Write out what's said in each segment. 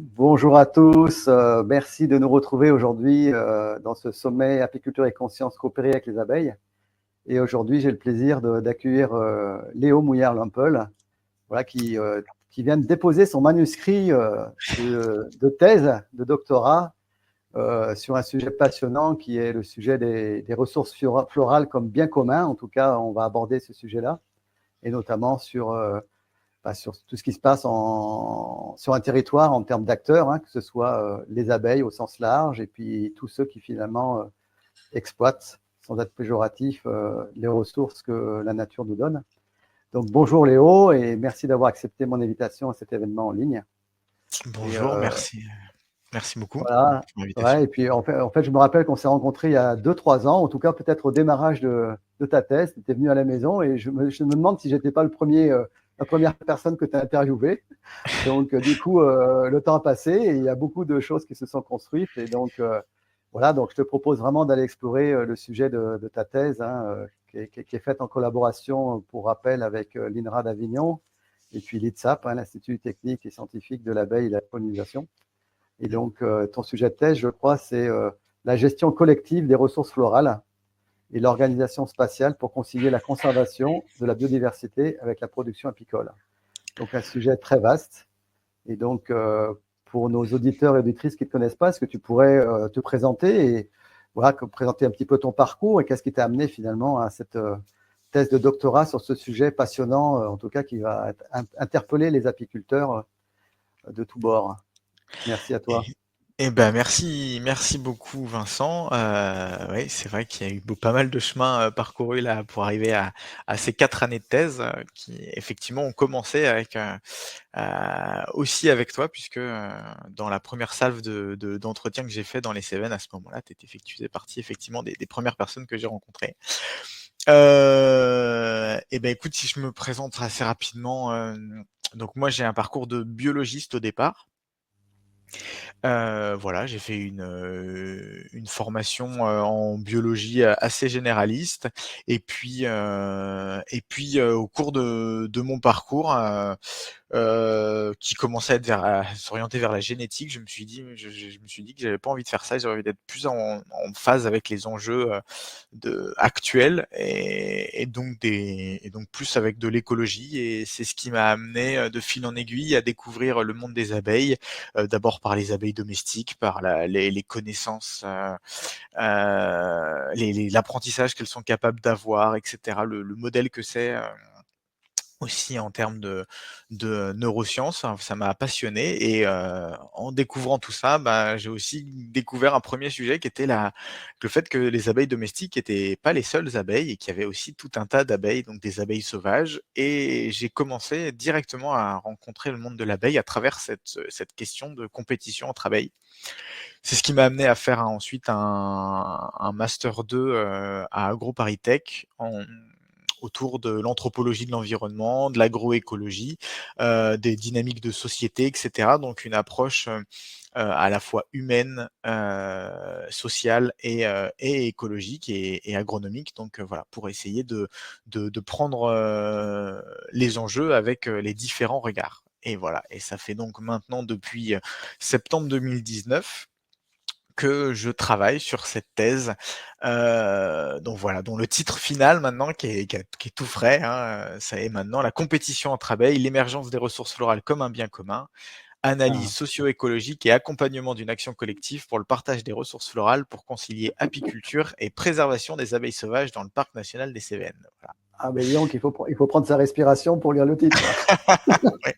Bonjour à tous, merci de nous retrouver aujourd'hui dans ce sommet Apiculture et conscience coopérer avec les abeilles. Et aujourd'hui, j'ai le plaisir d'accueillir Léo Mouillard-Lampel, voilà, qui vient de déposer son manuscrit de thèse de doctorat sur un sujet passionnant qui est le sujet des ressources florales comme bien commun. En tout cas, on va aborder ce sujet-là, et notamment sur tout ce qui se passe sur un territoire en termes d'acteurs, hein, que ce soit les abeilles au sens large et puis tous ceux qui finalement exploitent, sans être péjoratif, les ressources que la nature nous donne. Donc bonjour Léo et merci d'avoir accepté mon invitation à cet événement en ligne. Bonjour, merci. Merci beaucoup Voilà, pour l'invitation. ouais, et puis en fait, je me rappelle qu'on s'est rencontrés il y a 2-3 ans, en tout cas peut-être au démarrage de ta thèse. Tu étais venu à la maison et je me demande si j'étais pas la première personne que tu as interviewée. Donc, du coup, le temps a passé et il y a beaucoup de choses qui se sont construites. Et donc, voilà, donc je te propose vraiment d'aller explorer le sujet de ta thèse, hein, qui est faite en collaboration, pour rappel, avec l'INRA d'Avignon et puis l'ITSAP, hein, l'Institut technique et scientifique de l'abeille et de la pollinisation. Et donc, ton sujet de thèse, je crois, c'est la gestion collective des ressources florales et l'organisation spatiale pour concilier la conservation de la biodiversité avec la production apicole. Donc, un sujet très vaste. Et donc, pour nos auditeurs et auditrices qui ne te connaissent pas, est-ce que tu pourrais te présenter et voilà, présenter un petit peu ton parcours et qu'est-ce qui t'a amené finalement à cette thèse de doctorat sur ce sujet passionnant, en tout cas qui va interpeller les apiculteurs de tous bords. Merci à toi. Et, ben merci beaucoup Vincent. Oui, c'est vrai qu'il y a eu pas mal de chemin parcouru là pour arriver à ces 4 années de thèse qui effectivement ont commencé avec aussi avec toi puisque dans la première salve d'entretien que j'ai fait dans les Cévennes à ce moment-là, tu faisais partie effectivement des premières personnes que j'ai rencontrées. Et ben écoute, si je me présente assez rapidement, donc moi j'ai un parcours de biologiste au départ. Voilà, j'ai fait une formation, en biologie, assez généraliste et puis, au cours de mon parcours, qui commençait à être s'orienter vers la génétique, je me suis dit que j'avais pas envie de faire ça, j'avais envie d'être plus en phase avec les enjeux, actuels et donc plus avec de l'écologie et c'est ce qui m'a amené, de fil en aiguille à découvrir le monde des abeilles, d'abord par les abeilles domestiques, par les connaissances, l'apprentissage qu'elles sont capables d'avoir et cetera, le modèle que c'est, aussi en termes de neurosciences, hein, ça m'a passionné et en découvrant tout ça, bah, j'ai aussi découvert un premier sujet qui était le fait que les abeilles domestiques étaient pas les seules abeilles et qu'il y avait aussi tout un tas d'abeilles, donc des abeilles sauvages et j'ai commencé directement à rencontrer le monde de l'abeille à travers cette question de compétition entre abeilles. C'est ce qui m'a amené à faire ensuite un master 2 à AgroParisTech autour de l'anthropologie de l'environnement, de l'agroécologie, des dynamiques de société, et cetera. Donc une approche à la fois humaine, sociale et écologique et agronomique. Donc voilà, pour essayer de prendre les enjeux avec les différents regards. Et voilà, et ça fait donc maintenant depuis septembre 2019 que je travaille sur cette thèse, donc voilà, dont le titre final maintenant qui est tout frais, hein, ça est maintenant «La compétition entre abeilles, l'émergence des ressources florales comme un bien commun, analyse Ah, socio-écologique et accompagnement d'une action collective pour le partage des ressources florales pour concilier apiculture et préservation des abeilles sauvages dans le parc national des Cévennes». Voilà. ah mais dis donc, il faut prendre sa respiration pour lire le titre. Ouais,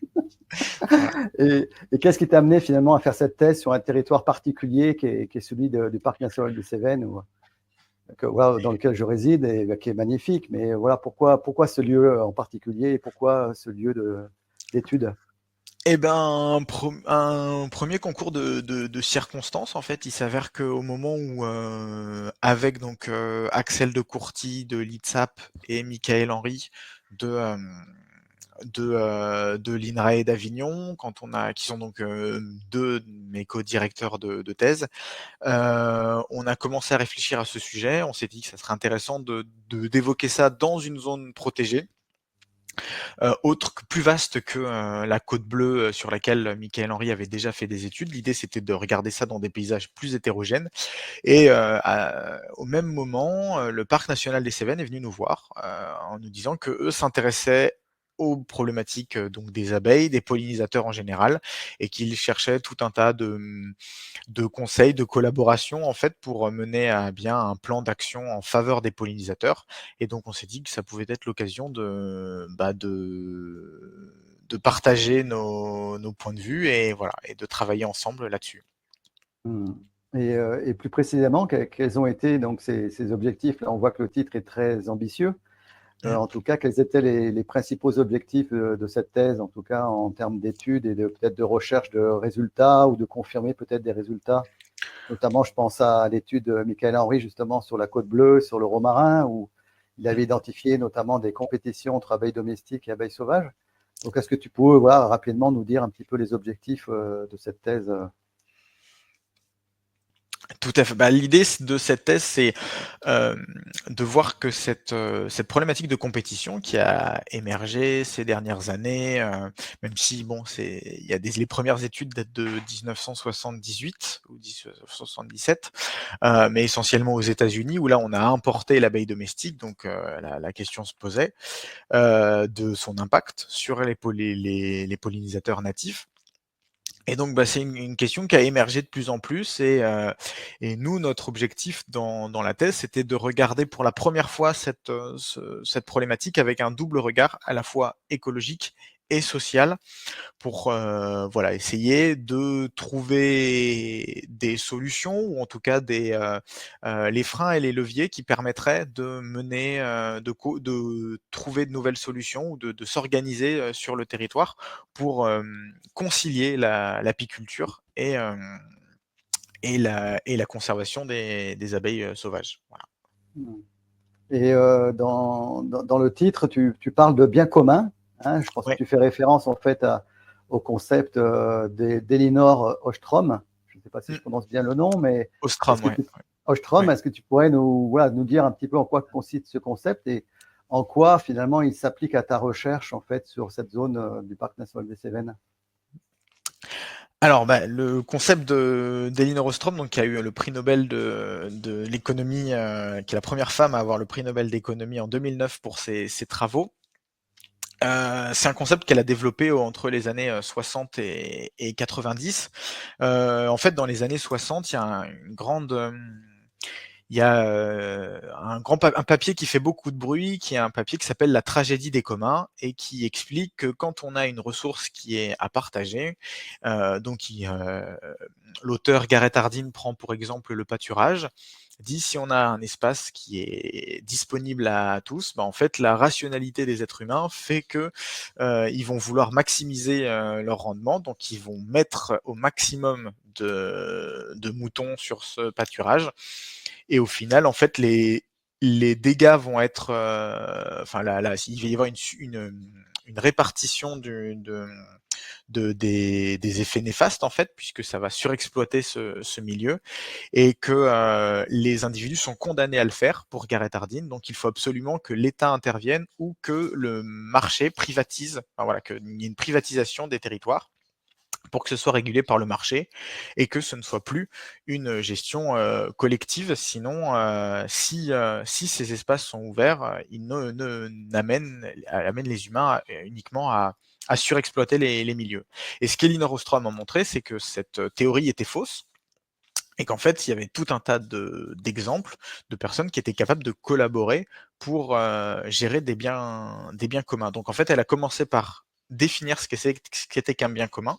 voilà. Et qu'est-ce qui t'a amené finalement à faire cette thèse sur un territoire particulier qui est celui du parc national des Cévennes, voilà, dans lequel je réside et qui est magnifique. Mais voilà, pourquoi ce lieu en particulier et pourquoi ce lieu d'études? Eh ben, un premier concours de circonstances, en fait. Il s'avère qu'au moment où, avec donc, Axel de Courty de l'ITSAP et Michael Henry de, de l'INRAE d'Avignon, qui sont donc, 2 de mes co-directeurs de thèse, on a commencé à réfléchir à ce sujet. On s'est dit que ça serait intéressant d'évoquer ça dans une zone protégée. autre, plus vaste que la Côte Bleue sur laquelle Michael Henry avait déjà fait des études. L'idée, c'était de regarder ça dans des paysages plus hétérogènes. Et au même moment, le parc national des Cévennes est venu nous voir en nous disant que eux s'intéressaient aux problématiques donc des abeilles, des pollinisateurs en général, et qu'ils cherchaient tout un tas de conseils, de collaboration en fait pour mener à bien un plan d'action en faveur des pollinisateurs. Et donc on s'est dit que ça pouvait être l'occasion de partager nos points de vue et voilà et de travailler ensemble là-dessus. Hmm. Et plus précisément, quels ont été donc ces objectifs? Là, on voit que le titre est très ambitieux. Mmh. En tout cas, quels étaient les principaux objectifs de cette thèse, en tout cas en termes d'études et peut-être de recherche de résultats ou de confirmer peut-être des résultats? Notamment, je pense à l'étude de Michael Henry justement sur la côte bleue, sur le romarin, où il avait identifié notamment des compétitions entre abeilles domestiques et abeilles sauvages. Donc, est-ce que tu peux rapidement nous dire un petit peu les objectifs de cette thèse? Tout à fait. Bah, l'idée de cette thèse, c'est de voir que cette problématique de compétition qui a émergé ces dernières années, même si bon, il y a les premières études datent de 1978 ou 1977, mais essentiellement aux États-Unis où là on a importé l'abeille domestique, donc la question se posait de son impact sur les pollinisateurs natifs. Et donc, bah, c'est une question qui a émergé de plus en plus et nous, notre objectif dans la thèse, c'était de regarder pour la première fois cette problématique avec un double regard, à la fois écologique et social, pour voilà, essayer de trouver des solutions ou en tout cas les freins et les leviers qui permettraient de mener, de trouver de nouvelles solutions ou de s'organiser sur le territoire pour concilier l'apiculture et la conservation des abeilles sauvages. Voilà. Et dans le titre, tu parles de bien commun. Hein, je pense que Ouais. tu fais référence en fait au concept d'Elinor Ostrom. Je ne sais pas si je prononce bien le nom, mais est-ce Ostrom, que ouais. tu, Ostrom, Ouais. est-ce que tu pourrais nous dire un petit peu en quoi consiste ce concept et en quoi finalement il s'applique à ta recherche en fait sur cette zone du parc national des Cévennes? Alors, bah, le concept d'Elinor Ostrom, donc qui a eu le prix Nobel de l'économie, qui est la première femme à avoir le prix Nobel d'économie en 2009 pour ses travaux. C'est un concept qu'elle a développé entre les années 60 et 90. En fait, dans les années 60, il y a un papier qui fait beaucoup de bruit, qui est un papier qui s'appelle La tragédie des communs et qui explique que quand on a une ressource qui est à partager, donc l'auteur Garrett Hardin prend pour exemple le pâturage, dit si on a un espace qui est disponible à tous, bah en fait la rationalité des êtres humains fait que ils vont vouloir maximiser leur rendement, donc ils vont mettre au maximum de moutons sur ce pâturage et au final, en fait, les dégâts vont être, enfin, il va y avoir une répartition des effets néfastes, en fait, puisque ça va surexploiter ce milieu, et que les individus sont condamnés à le faire pour Garrett Hardin. Donc, il faut absolument que l'État intervienne ou que le marché privatise, enfin, voilà, qu'il y ait une privatisation des territoires pour que ce soit régulé par le marché et que ce ne soit plus une gestion collective. Sinon, si ces espaces sont ouverts, ils amènent les humains uniquement à surexploiter les milieux. Et ce qu'Elinor Ostrom a montré, c'est que cette théorie était fausse et qu'en fait, il y avait tout un tas d'exemples de personnes qui étaient capables de collaborer pour gérer des biens communs. Donc en fait, elle a commencé par définir ce qu'était qu'un bien commun.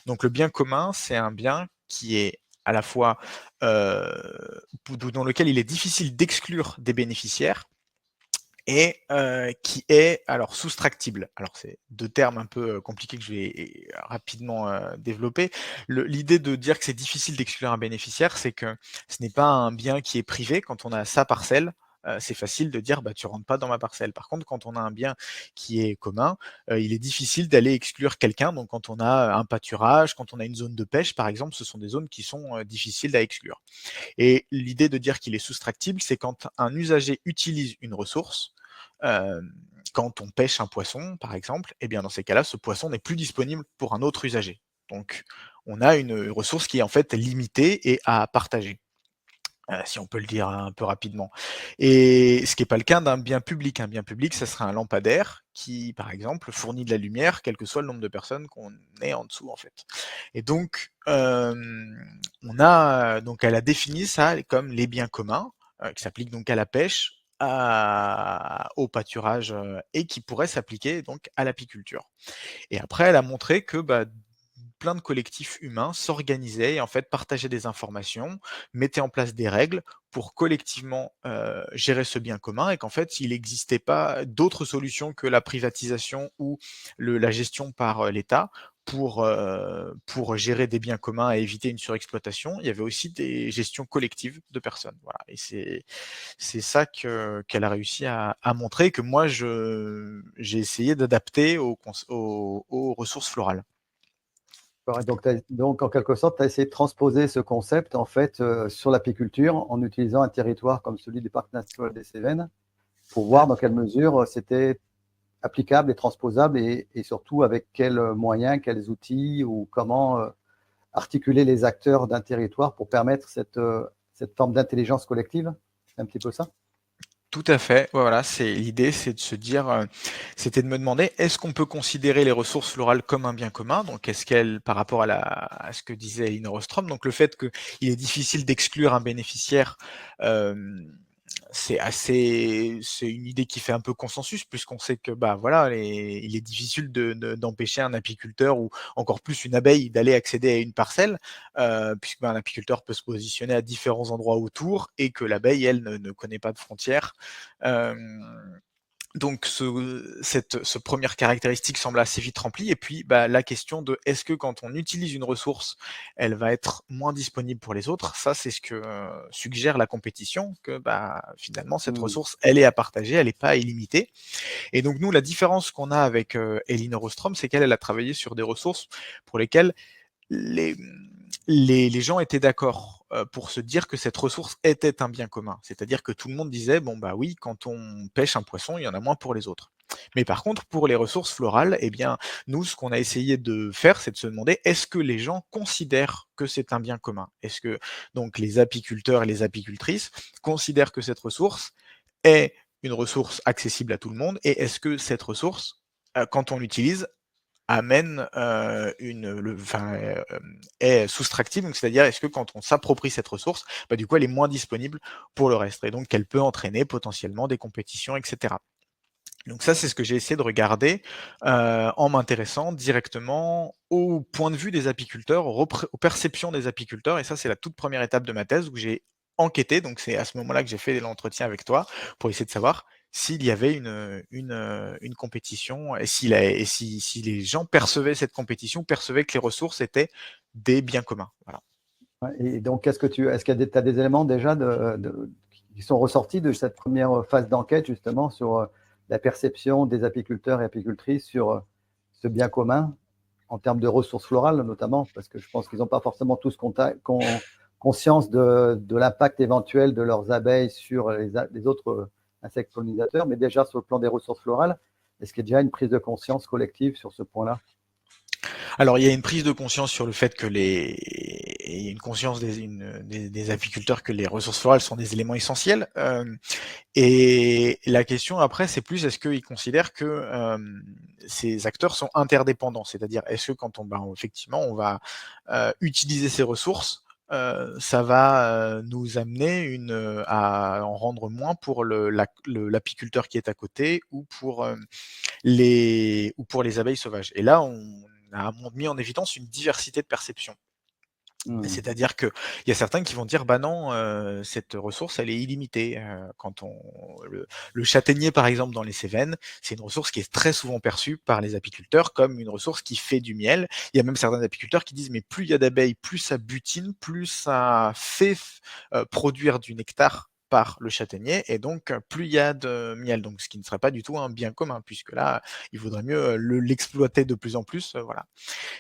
Donc le bien commun, c'est un bien qui est à la fois dans lequel il est difficile d'exclure des bénéficiaires et qui est alors soustractible. Alors c'est deux termes un peu compliqués que je vais rapidement développer. L'idée de dire que c'est difficile d'exclure un bénéficiaire, c'est que ce n'est pas un bien qui est privé. Quand on a sa parcelle, c'est facile de dire bah tu rentres pas dans ma parcelle. Par contre, quand on a un bien qui est commun, il est difficile d'aller exclure quelqu'un. Donc quand on a un pâturage, quand on a une zone de pêche, par exemple, ce sont des zones qui sont difficiles à exclure. Et l'idée de dire qu'il est soustractible, c'est quand un usager utilise une ressource, euh, quand on pêche un poisson, par exemple, eh bien dans ces cas-là, ce poisson n'est plus disponible pour un autre usager. Donc, on a une ressource qui est en fait limitée et à partager. Si on peut le dire un peu rapidement. Et ce qui n'est pas le cas d'un bien public. Un bien public, ça serait un lampadaire qui, par exemple, fournit de la lumière, quel que soit le nombre de personnes qu'on est en dessous, en fait. Et donc, elle a défini ça comme les biens communs, qui s'appliquent donc à la pêche, au pâturage, et qui pourraient s'appliquer donc à l'apiculture. Et après, elle a montré que plein de collectifs humains s'organisaient et en fait partageaient des informations, mettaient en place des règles pour collectivement gérer ce bien commun et qu'en fait il n'existait pas d'autres solutions que la privatisation ou la gestion par l'État pour gérer des biens communs et éviter une surexploitation. Il y avait aussi des gestions collectives de personnes. Voilà. Et c'est ça qu'elle a réussi à montrer, que moi j'ai essayé d'adapter aux ressources florales. Donc, en quelque sorte, tu as essayé de transposer ce concept en fait, sur l'apiculture en utilisant un territoire comme celui du Parc national des Cévennes pour voir dans quelle mesure c'était applicable et transposable et surtout avec quels moyens, quels outils ou comment articuler les acteurs d'un territoire pour permettre cette forme d'intelligence collective. C'est un petit peu ça? Tout à fait. Ouais, voilà, l'idée, c'est de se dire, c'était de me demander, est-ce qu'on peut considérer les ressources florales comme un bien commun? Donc, est-ce qu'elle, par rapport à ce que disait Elinor Ostrom, donc le fait qu'il est difficile d'exclure un bénéficiaire, euh, c'est une idée qui fait un peu consensus, puisqu'on sait que voilà, il est difficile d'empêcher un apiculteur ou encore plus une abeille d'aller accéder à une parcelle, puisque un apiculteur peut se positionner à différents endroits autour et que l'abeille, elle, ne connaît pas de frontières. Euh, donc ce première caractéristique semble assez vite remplie. Et puis la question de est-ce que quand on utilise une ressource, elle va être moins disponible pour les autres, ça c'est ce que suggère la compétition, que finalement cette ressource, elle est à partager, elle n'est pas illimitée. Et donc nous, la différence qu'on a avec Elinor Ostrom, c'est qu'elle a travaillé sur des ressources pour lesquelles les, les gens étaient d'accord pour se dire que cette ressource était un bien commun. C'est-à-dire que tout le monde disait, bon oui, quand on pêche un poisson, il y en a moins pour les autres. Mais par contre, pour les ressources florales, eh bien, nous, ce qu'on a essayé de faire, c'est de se demander, est-ce que les gens considèrent que c'est un bien commun? Est-ce que donc les apiculteurs et les apicultrices considèrent que cette ressource est une ressource accessible à tout le monde? Et est-ce que cette ressource, quand on l'utilise, amène est soustractive, donc c'est-à-dire est-ce que quand on s'approprie cette ressource, du coup elle est moins disponible pour le reste, et donc elle peut entraîner potentiellement des compétitions, etc. Donc ça, c'est ce que j'ai essayé de regarder en m'intéressant directement au point de vue des apiculteurs, aux perceptions des apiculteurs, et ça c'est la toute première étape de ma thèse où j'ai enquêté, donc c'est à ce moment-là que j'ai fait l'entretien avec toi pour essayer de savoir s'il y avait une compétition et si les gens percevaient cette compétition, percevaient que les ressources étaient des biens communs. Voilà. Et donc, est-ce qu'il y a des éléments déjà qui sont ressortis de cette première phase d'enquête justement sur la perception des apiculteurs et apicultrices sur ce bien commun en termes de ressources florales notamment, parce que je pense qu'ils n'ont pas forcément tous conscience de l'impact éventuel de leurs abeilles sur les autres insectes pollinisateurs, mais déjà sur le plan des ressources florales, est-ce qu'il y a déjà une prise de conscience collective sur ce point-là? Alors, il y a une prise de conscience sur le fait que il y a une conscience des apiculteurs que les ressources florales sont des éléments essentiels. Et la question après, c'est plus est-ce qu'ils considèrent que ces acteurs sont interdépendants, c'est-à-dire est-ce que quand effectivement on va utiliser ces ressources, ça va nous amener à en rendre moins pour l'apiculteur qui est à côté ou pour les abeilles sauvages. Et là, on a mis en évidence une diversité de perceptions. C'est-à-dire qu'il y a certains qui vont dire non, cette ressource elle est illimitée. Quand le châtaignier par exemple dans les Cévennes, c'est une ressource qui est très souvent perçue par les apiculteurs comme une ressource qui fait du miel. Il y a même certains apiculteurs qui disent mais plus il y a d'abeilles, plus ça butine, plus ça fait produire du nectar par le châtaignier et donc plus il y a de miel, donc ce qui ne serait pas du tout un bien commun puisque là, il vaudrait mieux l'exploiter de plus en plus, voilà.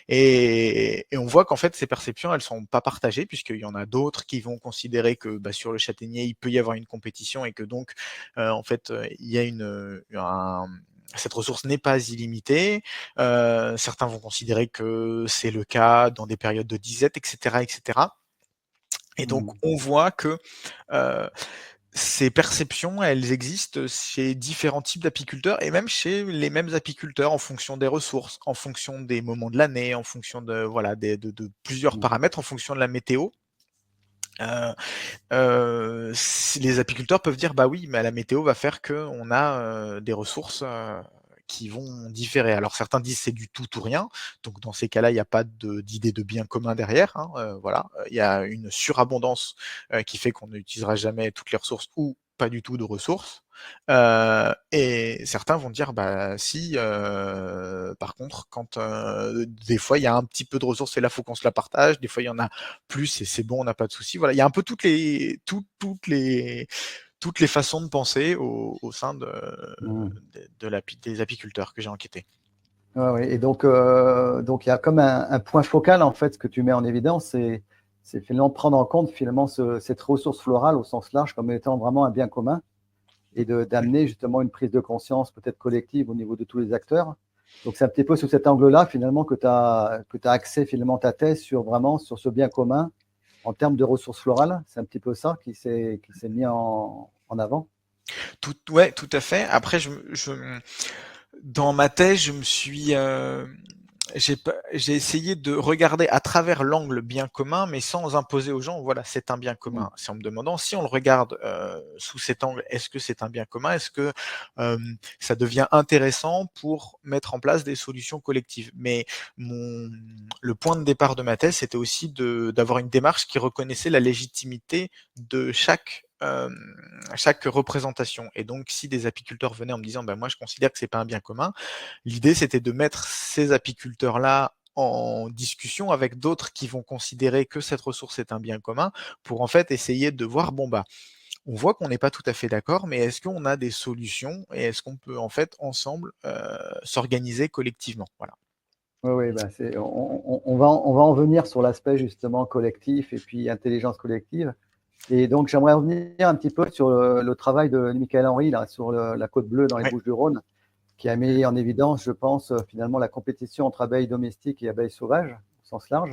Et on voit qu'en fait, ces perceptions, elles sont pas partagées, puisqu'il y en a d'autres qui vont considérer que sur le châtaignier, il peut y avoir une compétition et que donc, en fait, il y a cette ressource n'est pas illimitée. Certains vont considérer que c'est le cas dans des périodes de disette, etc., etc. Et donc, Mmh. on voit que euh, ces perceptions, elles existent chez différents types d'apiculteurs et même chez les mêmes apiculteurs en fonction des ressources, en fonction des moments de l'année, en fonction de voilà de plusieurs Mmh. paramètres, en fonction de la météo. Les apiculteurs peuvent dire bah oui, mais la météo va faire que on a des ressources qui vont différer. Alors certains disent c'est du tout ou rien, donc dans ces cas-là, il n'y a pas d'idée de bien commun derrière. Hein, voilà, il y a une surabondance qui fait qu'on n'utilisera jamais toutes les ressources ou pas du tout de ressources. Et certains vont dire bah si, par contre, quand des fois il y a un petit peu de ressources et là faut qu'on se la partage, des fois il y en a plus et c'est bon, on n'a pas de souci. Voilà, il y a un peu toutes les façons de penser au sein Mmh. des apiculteurs que j'ai enquêté. Ouais, ouais. Et donc il y a comme un point focal, en fait, ce que tu mets en évidence, c'est finalement prendre en compte finalement cette ressource florale au sens large comme étant vraiment un bien commun et d'amener justement une prise de conscience peut-être collective au niveau de tous les acteurs. Donc c'est un petit peu sous cet angle-là finalement que tu as axé finalement ta thèse sur vraiment sur ce bien commun en termes de ressources florales. C'est un petit peu ça qui s'est mis en avant. Ouais, tout à fait. Après, dans ma thèse, j'ai essayé de regarder à travers l'angle bien commun, mais sans imposer aux gens, voilà, c'est un bien Mmh. commun. C'est en me demandant si on le regarde sous cet angle, est-ce que c'est un bien commun? Est-ce que euh, ça devient intéressant pour mettre en place des solutions collectives? Mais le point de départ de ma thèse, c'était aussi d'avoir une démarche qui reconnaissait la légitimité de chaque représentation. Et donc, si des apiculteurs venaient en me disant, moi, je considère que c'est pas un bien commun, l'idée, c'était de mettre ces apiculteurs-là en discussion avec d'autres qui vont considérer que cette ressource est un bien commun pour en fait essayer de voir, on voit qu'on n'est pas tout à fait d'accord, mais est-ce qu'on a des solutions et est-ce qu'on peut en fait ensemble s'organiser collectivement? Voilà. Oui, oui, bah on va en venir sur l'aspect justement collectif et puis intelligence collective. Et donc, j'aimerais revenir un petit peu sur le travail de Michael Henry là, sur la Côte Bleue dans les Ouais. Bouches-du-Rhône, qui a mis en évidence, je pense, finalement la compétition entre abeilles domestiques et abeilles sauvages, au sens large.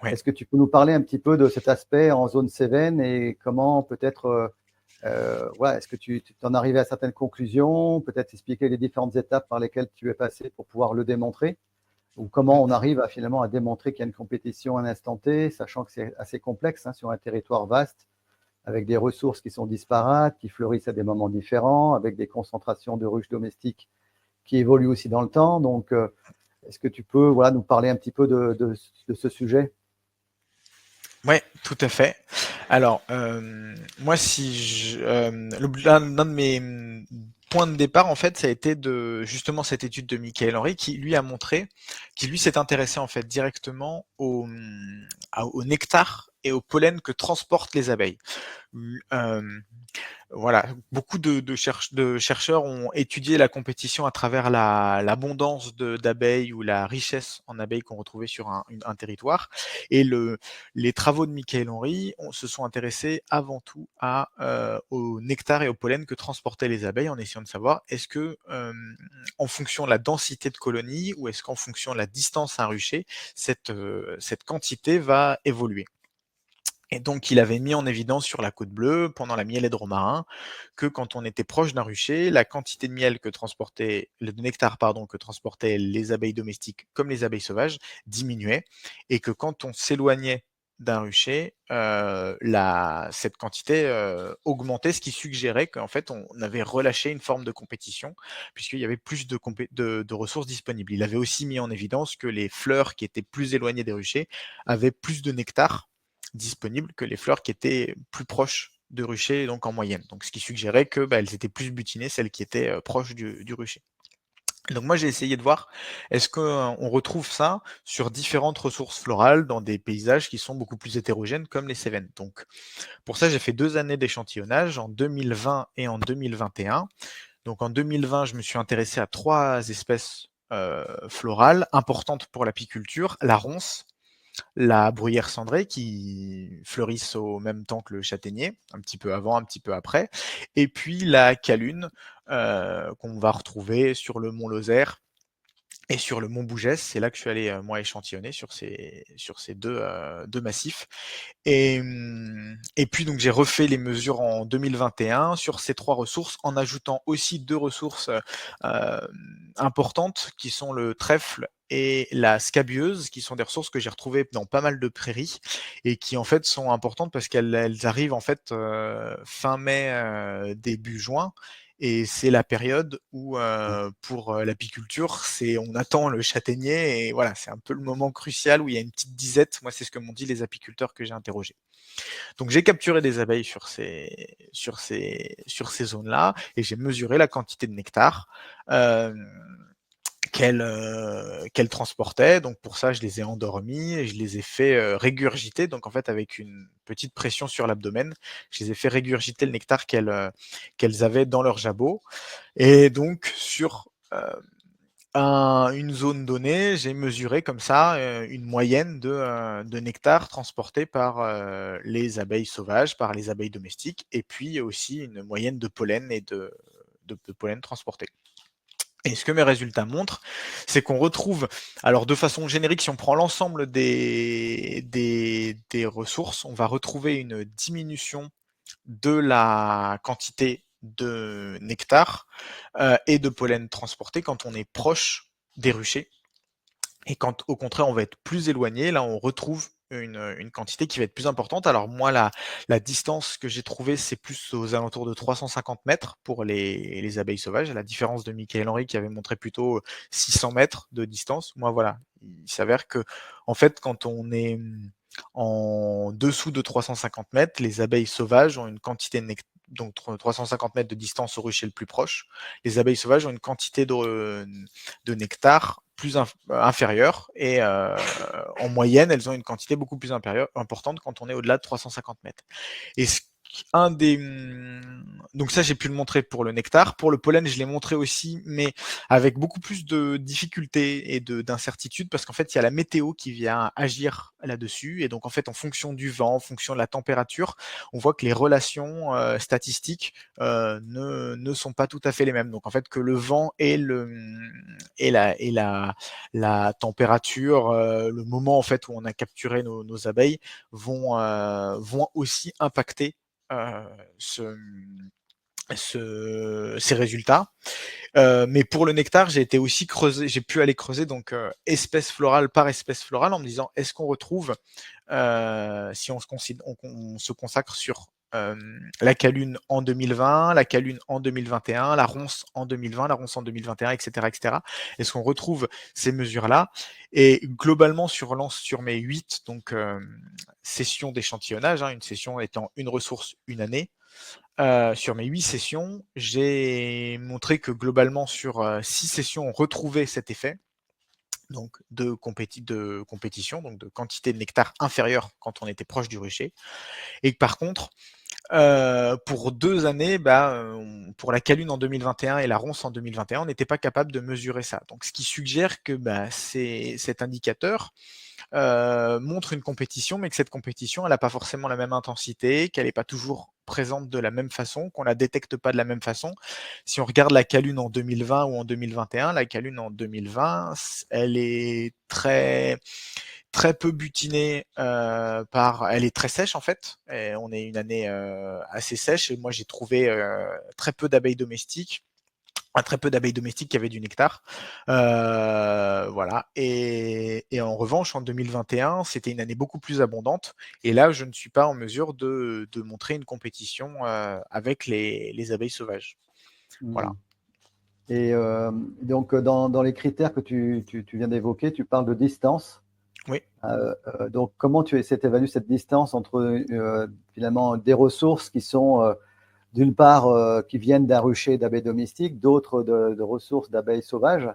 Ouais. Est-ce que tu peux nous parler un petit peu de cet aspect en zone Cévennes et comment peut-être, voilà, est-ce que tu en arrivé à certaines conclusions, peut-être expliquer les différentes étapes par lesquelles tu es passé pour pouvoir le démontrer, ou comment on arrive finalement à démontrer qu'il y a une compétition à un instant T, sachant que c'est assez complexe sur un territoire vaste avec des ressources qui sont disparates, qui fleurissent à des moments différents, avec des concentrations de ruches domestiques qui évoluent aussi dans le temps. Donc, est-ce que tu peux voilà, nous parler un petit peu de ce sujet? Ouais, tout à fait. Alors, moi, l'un de mes points de départ, en fait, ça a été de justement cette étude de Michael Henry qui lui a montré, qui lui s'est intéressé en fait directement au nectar et au pollen que transportent les abeilles. Euh, voilà, beaucoup de chercheurs ont étudié la compétition à travers l'abondance d'abeilles ou la richesse en abeilles qu'on retrouvait sur un territoire. Et les travaux de Michael Henry se sont intéressés avant tout au nectar et au pollen que transportaient les abeilles en essayant de savoir est-ce que en fonction de la densité de colonies ou est-ce qu'en fonction de la distance à un rucher, cette quantité va évoluer. Et donc, il avait mis en évidence sur la Côte Bleue, pendant la miel et de romarin, que quand on était proche d'un rucher, la quantité de miel le nectar, pardon, que transportaient les abeilles domestiques comme les abeilles sauvages diminuait, et que quand on s'éloignait d'un rucher, cette quantité augmentait, ce qui suggérait qu'en fait, on avait relâché une forme de compétition, puisqu'il y avait plus de ressources disponibles. Il avait aussi mis en évidence que les fleurs qui étaient plus éloignées des ruchers avaient plus de nectar disponibles que les fleurs qui étaient plus proches de rucher, donc en moyenne. Donc, ce qui suggérait que elles étaient plus butinées, celles qui étaient proches du rucher. Donc moi, j'ai essayé de voir, est-ce qu'on retrouve ça sur différentes ressources florales dans des paysages qui sont beaucoup plus hétérogènes comme les Cévennes. Donc pour ça, j'ai fait 2 années d'échantillonnage en 2020 et en 2021. Donc en 2020, je me suis intéressé à 3 espèces florales importantes pour l'apiculture, la ronce, la bruyère cendrée qui fleurissent au même temps que le châtaignier, un petit peu avant, un petit peu après, et puis la calune qu'on va retrouver sur le mont Lozère et sur le mont Bougès. C'est là que je suis allé moi échantillonner sur ces deux massifs. Et puis donc j'ai refait les mesures en 2021 sur ces 3 ressources en ajoutant aussi 2 ressources importantes qui sont le trèfle et la scabieuse, qui sont des ressources que j'ai retrouvées dans pas mal de prairies et qui en fait sont importantes parce qu'elles arrivent en fait fin mai, début juin. Et c'est la période où pour l'apiculture, on attend le châtaignier et voilà, c'est un peu le moment crucial où il y a une petite disette. Moi, c'est ce que m'ont dit les apiculteurs que j'ai interrogés. Donc j'ai capturé des abeilles sur ces zones-là et j'ai mesuré la quantité de nectar euh, qu'elles transportaient. Donc pour ça, je les ai endormies et je les ai fait régurgiter. Donc en fait, avec une petite pression sur l'abdomen, je les ai fait régurgiter le nectar qu'elles avaient dans leur jabot. Et donc sur une zone donnée, j'ai mesuré comme ça une moyenne de nectar transporté par les abeilles sauvages, par les abeilles domestiques, et puis aussi une moyenne de pollen et de pollen transporté. Et ce que mes résultats montrent, c'est qu'on retrouve, alors de façon générique, si on prend l'ensemble des ressources, on va retrouver une diminution de la quantité de nectar et de pollen transporté quand on est proche des ruchers. Et quand au contraire on va être plus éloigné, là on retrouve une quantité qui va être plus importante. Alors moi, la distance que j'ai trouvée, c'est plus aux alentours de 350 mètres pour les abeilles sauvages, à la différence de Michael Henry qui avait montré plutôt 600 mètres de distance. Moi voilà, il s'avère que en fait quand on est en dessous de 350 mètres, les abeilles sauvages ont une quantité de nectar, donc 350 mètres de distance au rucher le plus proche. Les abeilles sauvages ont une quantité de nectar plus inférieure et en moyenne, elles ont une quantité beaucoup plus importante quand on est au-delà de 350 mètres. Et un des donc ça j'ai pu le montrer pour le nectar, pour le pollen je l'ai montré aussi, mais avec beaucoup plus de difficultés et d'incertitudes parce qu'en fait il y a la météo qui vient agir là-dessus et donc en fait en fonction du vent, en fonction de la température, on voit que les relations statistiques ne sont pas tout à fait les mêmes. Donc en fait que le vent et la température, le moment en fait où on a capturé nos abeilles vont aussi impacter euh, ce, ces résultats. Mais pour le nectar, j'ai pu aller creuser donc espèce florale par espèce florale en me disant est-ce qu'on retrouve, si on se consacre sur la calune en 2020, la calune en 2021, la ronce en 2020, la ronce en 2021, etc., etc. Est-ce qu'on retrouve ces mesures-là? Et globalement sur mes 8 donc sessions d'échantillonnage, hein, une session étant une ressource une année. Sur mes 8 sessions, j'ai montré que globalement sur 6 sessions, on retrouvait cet effet donc de compétition, donc de quantité de nectar inférieure quand on était proche du rucher. Et que par contre, pour 2 années, pour la calune en 2021 et la ronce en 2021, on n'était pas capable de mesurer ça. Donc ce qui suggère que cet indicateur montre une compétition, mais que cette compétition, elle n'a pas forcément la même intensité, qu'elle n'est pas toujours présente de la même façon, qu'on la détecte pas de la même façon. Si on regarde la calune en 2020 ou en 2021, la calune en 2020, elle est très peu butinée elle est très sèche en fait. Et on est une année assez sèche et moi j'ai trouvé très peu d'abeilles domestiques, très peu d'abeilles domestiques qui avaient du nectar. Voilà. Et en revanche, en 2021, c'était une année beaucoup plus abondante. Et là, je ne suis pas en mesure de montrer une compétition avec les abeilles sauvages. Voilà. Hmm. Et donc, dans les critères que tu viens d'évoquer, tu parles de distance. Oui. Donc, comment tu essaies d'évaluer cette distance entre finalement des ressources qui sont d'une part qui viennent d'un rucher d'abeilles domestiques, d'autres de ressources d'abeilles sauvages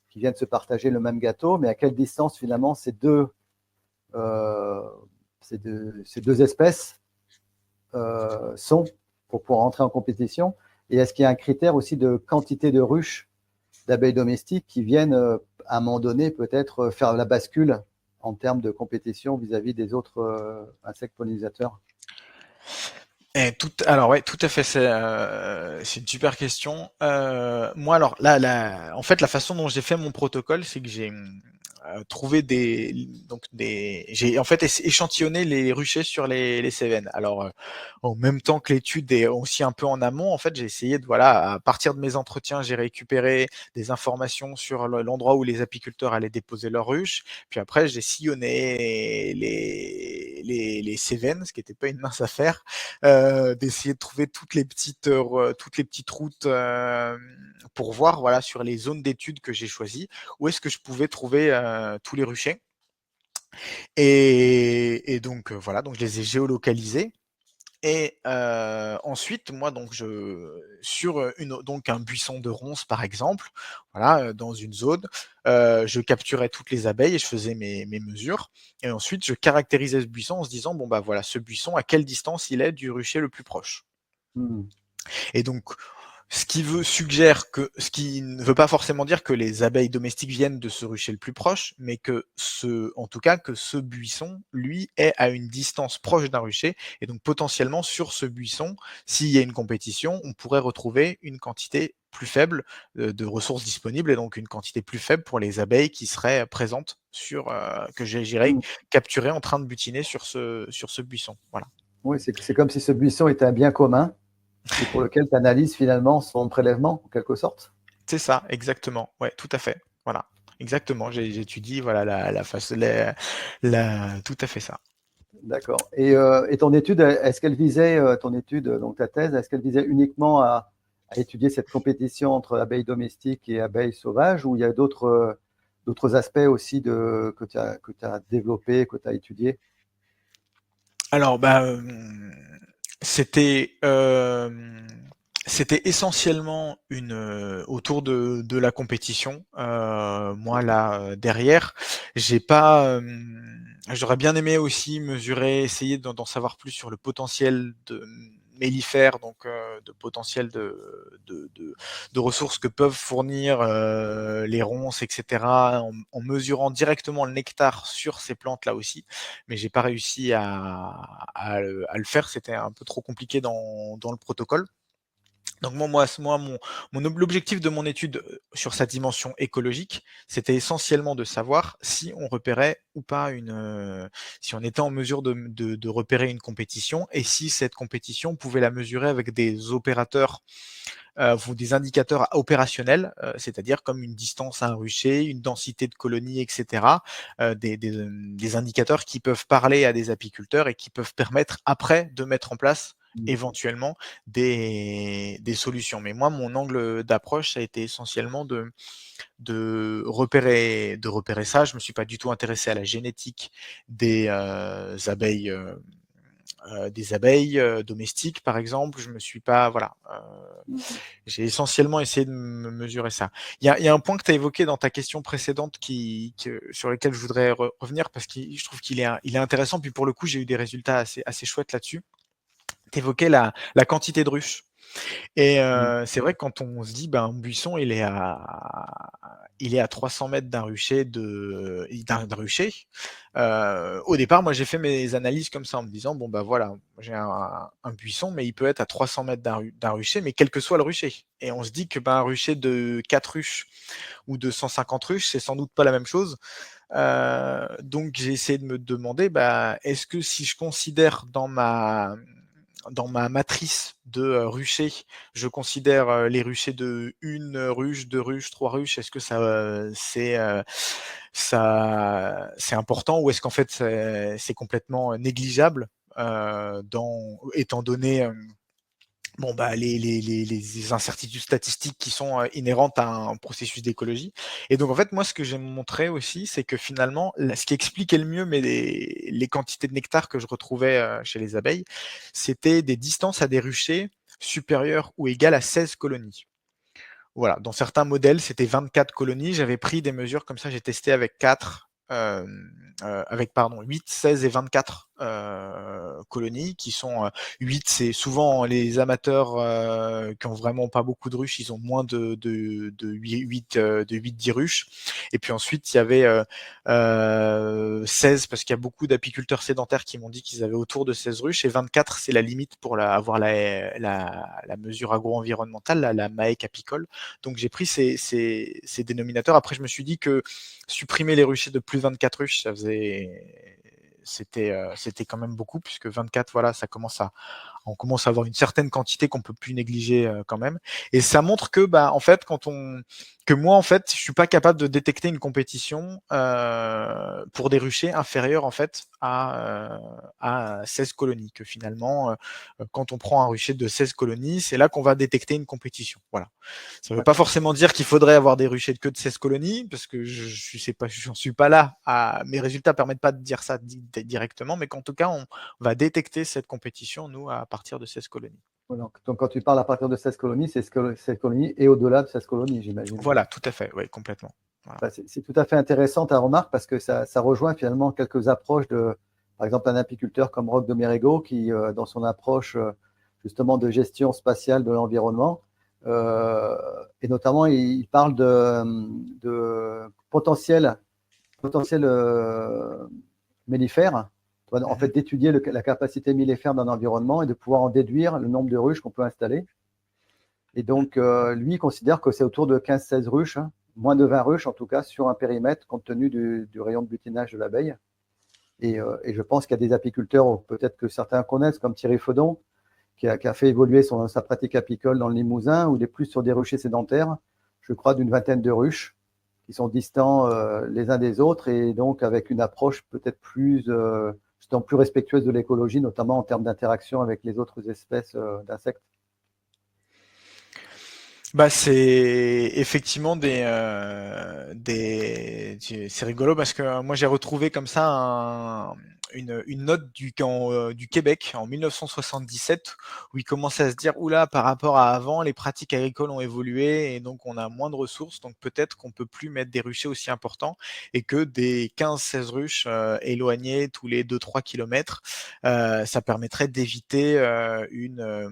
qui viennent se partager le même gâteau, mais à quelle distance finalement ces deux espèces sont pour pouvoir entrer en compétition? Et est-ce qu'il y a un critère aussi de quantité de ruches d'abeilles domestiques qui viennent à un moment donné peut-être faire la bascule en termes de compétition vis-à-vis des autres insectes pollinisateurs? Alors ouais, tout à fait. C'est une super question. Moi, alors en fait, la façon dont j'ai fait mon protocole, c'est que j'ai trouvé j'ai en fait échantillonné les ruchers sur les Cévennes. Alors, en même temps que l'étude est aussi un peu en amont, en fait, j'ai essayé de voilà, à partir de mes entretiens, j'ai récupéré des informations sur l'endroit où les apiculteurs allaient déposer leurs ruches. Puis après, j'ai sillonné les Cévennes, ce qui n'était pas une mince affaire. D'essayer de trouver toutes les petites routes pour voir voilà sur les zones d'études que j'ai choisies où est-ce que je pouvais trouver tous les ruchers et donc voilà donc je les ai géolocalisés et ensuite moi donc sur donc un buisson de ronces par exemple voilà dans une zone je capturais toutes les abeilles et je faisais mes mesures et ensuite je caractérisais ce buisson en se disant bon bah voilà ce buisson à quelle distance il est du rucher le plus proche. Hmm. Et donc, ce qui ne veut pas forcément dire que les abeilles domestiques viennent de ce rucher le plus proche, mais en tout cas, que ce buisson, lui, est à une distance proche d'un rucher, et donc potentiellement sur ce buisson, s'il y a une compétition, on pourrait retrouver une quantité plus faible de ressources disponibles, et donc une quantité plus faible pour les abeilles qui seraient présentes que j'irais Hmm. capturer en train de butiner sur ce buisson. Voilà. Oui, c'est comme si ce buisson était un bien commun et pour lequel tu analyses finalement son prélèvement, en quelque sorte. C'est ça, exactement. Ouais, tout à fait. Voilà, exactement. J'étudie voilà la face, tout à fait ça. D'accord. Et ton étude, est-ce qu'elle visait, ton étude, donc ta thèse, est-ce qu'elle visait uniquement à étudier cette compétition entre abeilles domestiques et abeilles sauvages, ou il y a d'autres aspects aussi que tu as développés, que tu as étudiés? Alors bah c'était c'était essentiellement autour de la compétition. Moi là derrière, j'ai pas. J'aurais bien aimé aussi mesurer, essayer d'en savoir plus sur le potentiel de mellifères, donc de potentiel de ressources que peuvent fournir les ronces, etc. En mesurant directement le nectar sur ces plantes-là aussi, mais j'ai pas réussi à le faire. C'était un peu trop compliqué dans le protocole. Donc l'objectif de mon étude sur sa dimension écologique, c'était essentiellement de savoir si on repérait ou pas si on était en mesure de repérer une compétition et si cette compétition on pouvait la mesurer avec des opérateurs ou des indicateurs opérationnels, c'est-à-dire comme une distance à un rucher, une densité de colonies, etc. Des indicateurs qui peuvent parler à des apiculteurs et qui peuvent permettre après de mettre en place éventuellement des solutions. Mais moi, mon angle d'approche, ça a été essentiellement de repérer ça. Je me suis pas du tout intéressé à la génétique des abeilles domestiques, par exemple. Je me suis pas, voilà. J'ai essentiellement essayé de me mesurer ça. Il y a un point que tu as évoqué dans ta question précédente sur lequel je voudrais revenir parce que je trouve qu'il est intéressant. Puis pour le coup, j'ai eu des résultats assez chouettes là-dessus. Tu évoquais la quantité de ruches. Et c'est vrai que quand on se dit, ben, un buisson, il est à 300 mètres d'un rucher. Au départ, moi, j'ai fait mes analyses comme ça en me disant, bon, bah voilà, j'ai un buisson, mais il peut être à 300 mètres d'un rucher, mais quel que soit le rucher. Et on se dit que ben, un rucher de 4 ruches ou de 150 ruches, c'est sans doute pas la même chose. Donc, j'ai essayé de me demander, bah, est-ce que si je considère dans ma matrice de ruchers, je considère les ruchers de une ruche, deux ruches, trois ruches. Est-ce que c'est important ou est-ce qu'en fait c'est complètement négligeable étant donné bon bah les incertitudes statistiques qui sont inhérentes à un processus d'écologie. Et donc en fait moi ce que j'ai montré aussi c'est que finalement ce qui expliquait le mieux mais les quantités de nectar que je retrouvais chez les abeilles, c'était des distances à des ruchers supérieur ou égal à 16 colonies. Voilà, dans certains modèles, c'était 24 colonies. J'avais pris des mesures comme ça, j'ai testé avec 8, 16 et 24 colonies qui sont 8, c'est souvent les amateurs qui ont vraiment pas beaucoup de ruches, ils ont moins de 8-10 ruches. Et puis ensuite, il y avait 16 parce qu'il y a beaucoup d'apiculteurs sédentaires qui m'ont dit qu'ils avaient autour de 16 ruches et 24, c'est la limite pour avoir la mesure agro-environnementale, la MAEC apicole. Donc j'ai pris ces dénominateurs. Après, je me suis dit que supprimer les ruchers de plus de 24 ruches, c'était quand même beaucoup, puisque 24, voilà, on commence à avoir une certaine quantité qu'on peut plus négliger quand même. Et ça montre que, en fait, que moi, en fait, je suis pas capable de détecter une compétition pour des ruchers inférieurs, en fait, à 16 colonies. Que finalement, quand on prend un rucher de 16 colonies, c'est là qu'on va détecter une compétition. Voilà. Ça ne veut pas forcément dire qu'il faudrait avoir des ruchers que de 16 colonies, parce que j'en suis pas là. Mes résultats permettent pas de dire ça directement, mais qu'en tout cas, on va détecter cette compétition, nous, à partir de 16 colonies. Donc, quand tu parles à partir de 16 colonies, c'est 16 colonies et au-delà de 16 colonies, j'imagine. Voilà, tout à fait, oui, complètement. Voilà. C'est tout à fait intéressant ta remarque parce que ça rejoint finalement quelques approches par exemple, un apiculteur comme Roch de Mérigot qui, dans son approche justement de gestion spatiale de l'environnement, et notamment il parle de potentiel mellifère, en fait d'étudier la capacité mellifère d'un environnement et de pouvoir en déduire le nombre de ruches qu'on peut installer. Et donc, lui, il considère que c'est autour de 15-16 ruches, hein, moins de 20 ruches en tout cas, sur un périmètre compte tenu du rayon de butinage de l'abeille. Et je pense qu'il y a des apiculteurs, peut-être que certains connaissent, comme Thierry Fedon, qui a fait évoluer sa pratique apicole dans le Limousin, où il est plus sur des ruchers sédentaires, je crois d'une vingtaine de ruches, qui sont distants les uns des autres, et donc avec une approche peut-être plus respectueuse de l'écologie, notamment en termes d'interaction avec les autres espèces d'insectes. C'est effectivement c'est rigolo parce que moi j'ai retrouvé comme ça une note du Québec en 1977 où il commençait à se dire oula, par rapport à avant, les pratiques agricoles ont évolué et donc on a moins de ressources, donc peut-être qu'on peut plus mettre des ruchers aussi importants et que des 15-16 ruches éloignées tous les 2-3 kilomètres, ça permettrait d'éviter une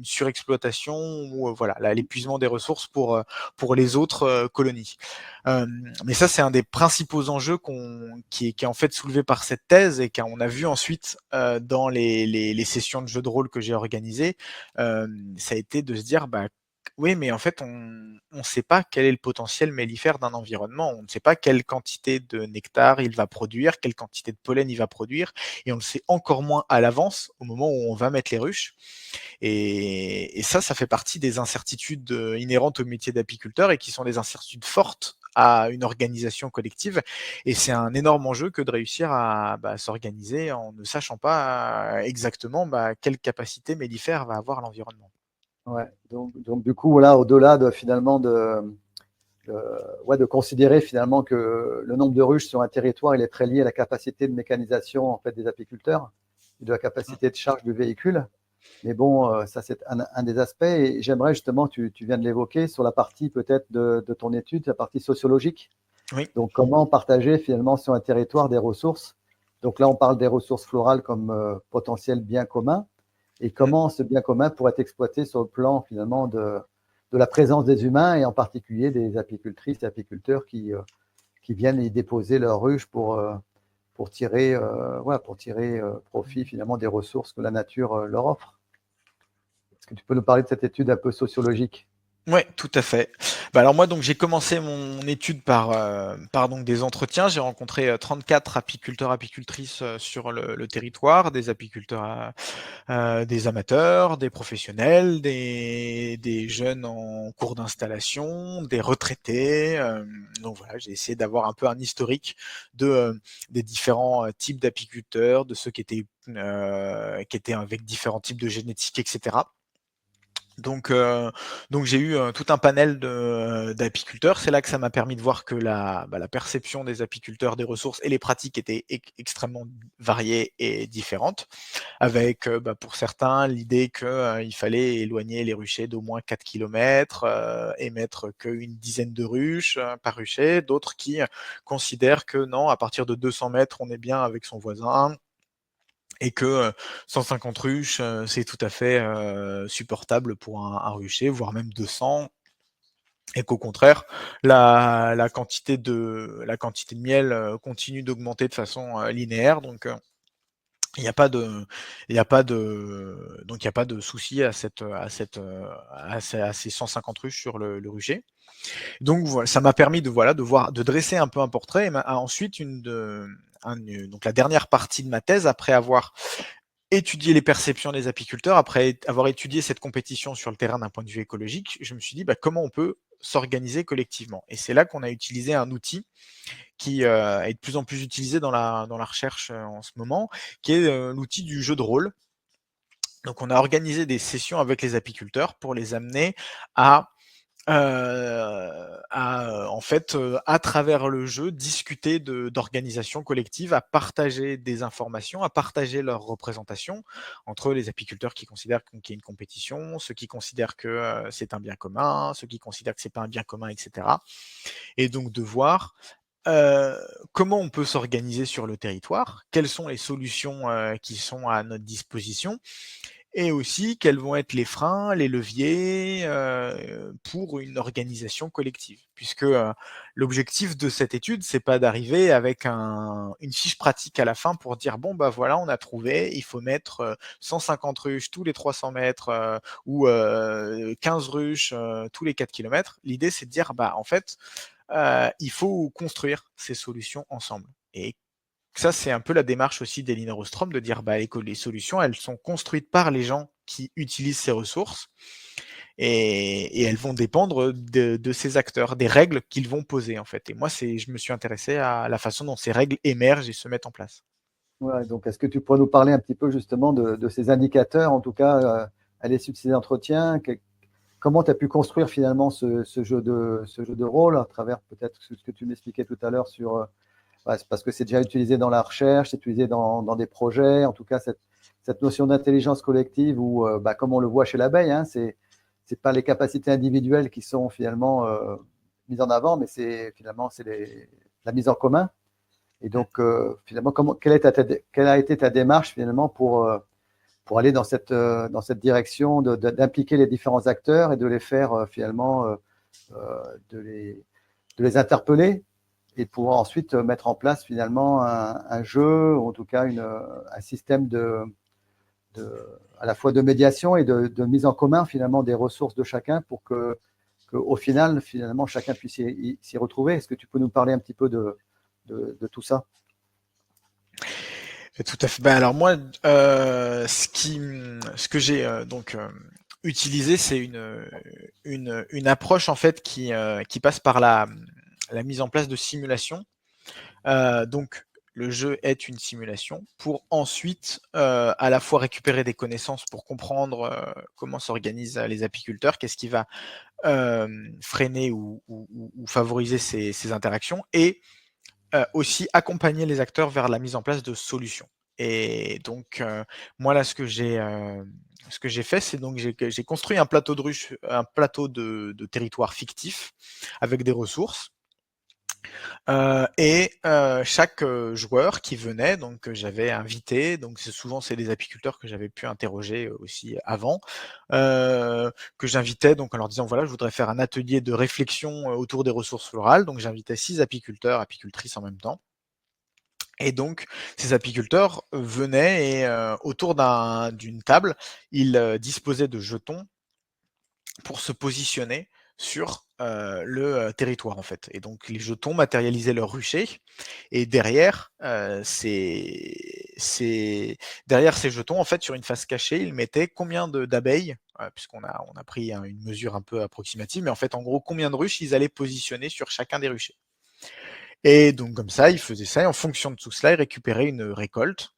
surexploitation ou voilà l'épuisement des ressources pour les autres colonies. Mais ça, c'est un des principaux enjeux qui est en fait soulevé par cette thèse et qu'on a vu ensuite dans les sessions de jeux de rôle que j'ai organisées. Ça a été de se dire, oui, mais en fait, on ne sait pas quel est le potentiel mellifère d'un environnement. On ne sait pas quelle quantité de nectar il va produire, quelle quantité de pollen il va produire, et on le sait encore moins à l'avance, au moment où on va mettre les ruches. Et ça fait partie des incertitudes inhérentes au métier d'apiculteur et qui sont des incertitudes fortes à une organisation collective. Et c'est un énorme enjeu que de réussir à s'organiser en ne sachant pas exactement quelle capacité mellifère va avoir l'environnement. Ouais, donc du coup, voilà, au-delà finalement de considérer finalement que le nombre de ruches sur un territoire, il est très lié à la capacité de mécanisation en fait, des apiculteurs et de la capacité de charge du véhicule. Mais bon, ça c'est un des aspects. Et j'aimerais justement, tu viens de l'évoquer, sur la partie peut-être de ton étude, la partie sociologique. Oui. Donc comment partager finalement sur un territoire des ressources. Donc là, on parle des ressources florales comme potentiel bien commun. Et comment ce bien commun pourrait être exploité sur le plan finalement de la présence des humains et en particulier des apicultrices et apiculteurs qui viennent y déposer leurs ruches pour tirer profit finalement des ressources que la nature leur offre. Est-ce que tu peux nous parler de cette étude un peu sociologique ? Ouais, tout à fait. Alors moi, donc j'ai commencé mon étude par donc des entretiens. J'ai rencontré 34 apiculteurs, apicultrices sur le territoire, des apiculteurs, des amateurs, des professionnels, des jeunes en cours d'installation, des retraités. Donc voilà, j'ai essayé d'avoir un peu un historique des différents types d'apiculteurs, de ceux qui étaient avec différents types de génétique, etc. Donc, donc j'ai eu tout un panel d'apiculteurs. C'est là que ça m'a permis de voir que la perception des apiculteurs des ressources et les pratiques étaient extrêmement variées et différentes. Avec, pour certains, l'idée qu'il fallait éloigner les ruchers d'au moins 4 km et mettre qu'une dizaine de ruches par rucher. D'autres qui considèrent que non, à partir de 200 mètres, on est bien avec son voisin et que 150 ruches, c'est tout à fait supportable pour un rucher, voire même 200, et qu'au contraire, la quantité de miel continue d'augmenter de façon linéaire. Donc il n'y a pas de souci à ces 150 ruches sur le rucher. Donc voilà, ça m'a permis de dresser un peu un portrait. Et ensuite, donc la dernière partie de ma thèse, après avoir étudié les perceptions des apiculteurs, après avoir étudié cette compétition sur le terrain d'un point de vue écologique, je me suis dit comment on peut s'organiser collectivement. Et c'est là qu'on a utilisé un outil qui est de plus en plus utilisé dans la recherche en ce moment, qui est l'outil du jeu de rôle. Donc on a organisé des sessions avec les apiculteurs pour les amener à en fait, à travers le jeu, discuter d'organisation collective, à partager des informations, à partager leurs représentations entre les apiculteurs qui considèrent qu'il y a une compétition, ceux qui considèrent que c'est un bien commun, ceux qui considèrent que c'est pas un bien commun, etc. Et donc de voir comment on peut s'organiser sur le territoire, quelles sont les solutions qui sont à notre disposition, et aussi quels vont être les freins, les leviers pour une organisation collective. Puisque l'objectif de cette étude, c'est pas d'arriver avec une fiche pratique à la fin pour dire bon bah voilà, on a trouvé, il faut mettre 150 ruches tous les 300 mètres ou 15 ruches tous les 4 kilomètres. L'idée c'est de dire bah en fait il faut construire ces solutions ensemble. Et ça, c'est un peu la démarche aussi d'Elinor Ostrom de dire les solutions, elles sont construites par les gens qui utilisent ces ressources et elles vont dépendre de ces acteurs, des règles qu'ils vont poser en fait. Et moi, je me suis intéressé à la façon dont ces règles émergent et se mettent en place. Ouais, donc, est-ce que tu pourrais nous parler un petit peu justement de ces indicateurs, en tout cas à l'issue de ces entretiens? Comment tu as pu construire finalement ce jeu de rôle à travers peut-être ce que tu m'expliquais tout à l'heure sur, parce que c'est déjà utilisé dans la recherche, c'est utilisé dans des projets, en tout cas cette notion d'intelligence collective où, comme on le voit chez l'abeille, hein, c'est pas les capacités individuelles qui sont finalement mises en avant, mais c'est la mise en commun. Et donc, finalement, quelle a été ta démarche finalement pour aller dans cette direction d'impliquer les différents acteurs et de les faire finalement de les interpeller et pouvoir ensuite mettre en place finalement un jeu, ou en tout cas un système à la fois de médiation et de mise en commun finalement des ressources de chacun pour qu'au final, finalement, chacun puisse s'y retrouver. Est-ce que tu peux nous parler un petit peu de tout ça? Tout à fait. Alors moi, ce que j'ai utilisé, c'est une approche en fait qui passe par la mise en place de simulations. Donc le jeu est une simulation pour ensuite à la fois récupérer des connaissances pour comprendre comment s'organisent les apiculteurs, qu'est-ce qui va freiner ou favoriser ces interactions, et aussi accompagner les acteurs vers la mise en place de solutions. Et donc, moi là, ce que j'ai fait, c'est donc j'ai construit un plateau de ruche, un plateau de territoire fictif avec des ressources. Et chaque joueur qui venait, donc que j'avais invité, donc c'est des apiculteurs que j'avais pu interroger aussi avant, que j'invitais donc en leur disant voilà, je voudrais faire un atelier de réflexion autour des ressources florales. Donc j'invitais 6 apiculteurs, apicultrices en même temps. Et donc, ces apiculteurs venaient et autour d'une table, ils disposaient de jetons pour se positionner sur le territoire en fait. Et donc les jetons matérialisaient leur rucher. Et derrière, derrière ces jetons, en fait, sur une face cachée, ils mettaient combien d'abeilles, puisqu'on a pris une mesure un peu approximative, mais en fait, en gros, combien de ruches ils allaient positionner sur chacun des ruchers. Et donc comme ça, ils faisaient ça, et en fonction de tout cela, ils récupéraient une récolte.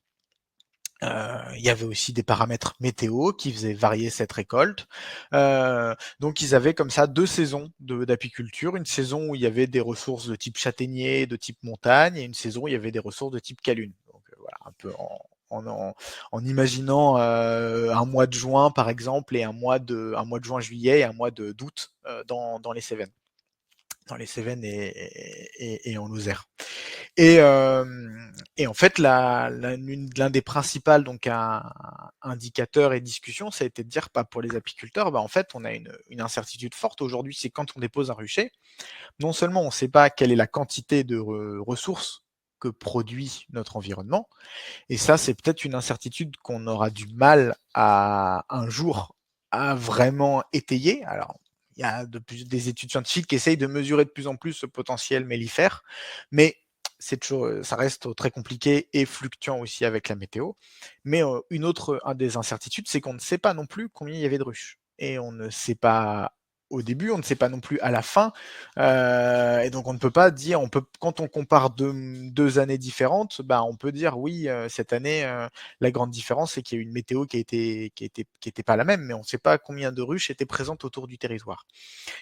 Il y avait aussi des paramètres météo qui faisaient varier cette récolte. Donc ils avaient comme ça 2 saisons d'apiculture, une saison où il y avait des ressources de type châtaignier, de type montagne, et une saison où il y avait des ressources de type calune. Donc voilà, un peu en imaginant un mois de juin par exemple et un mois de juin-juillet et un mois d'août dans les Cévennes. Dans les Cévennes et en Lozère. Et en fait, l'un des principaux donc, indicateurs et discussions, ça a été de dire pour les apiculteurs, en fait, on a une incertitude forte aujourd'hui, c'est quand on dépose un rucher, non seulement on ne sait pas quelle est la quantité de ressources que produit notre environnement, et ça, c'est peut-être une incertitude qu'on aura du mal à un jour à vraiment étayer. Alors, il y a des études scientifiques qui essayent de mesurer de plus en plus ce potentiel mellifère, mais ça reste très compliqué et fluctuant aussi avec la météo. Mais une des incertitudes, c'est qu'on ne sait pas non plus combien il y avait de ruches. Et on ne sait pas au début, on ne sait pas non plus à la fin. Et donc on ne peut pas dire, quand on compare deux années différentes, on peut dire oui, cette année, la grande différence, c'est qu'il y a eu une météo qui était pas la même, mais on ne sait pas combien de ruches étaient présentes autour du territoire.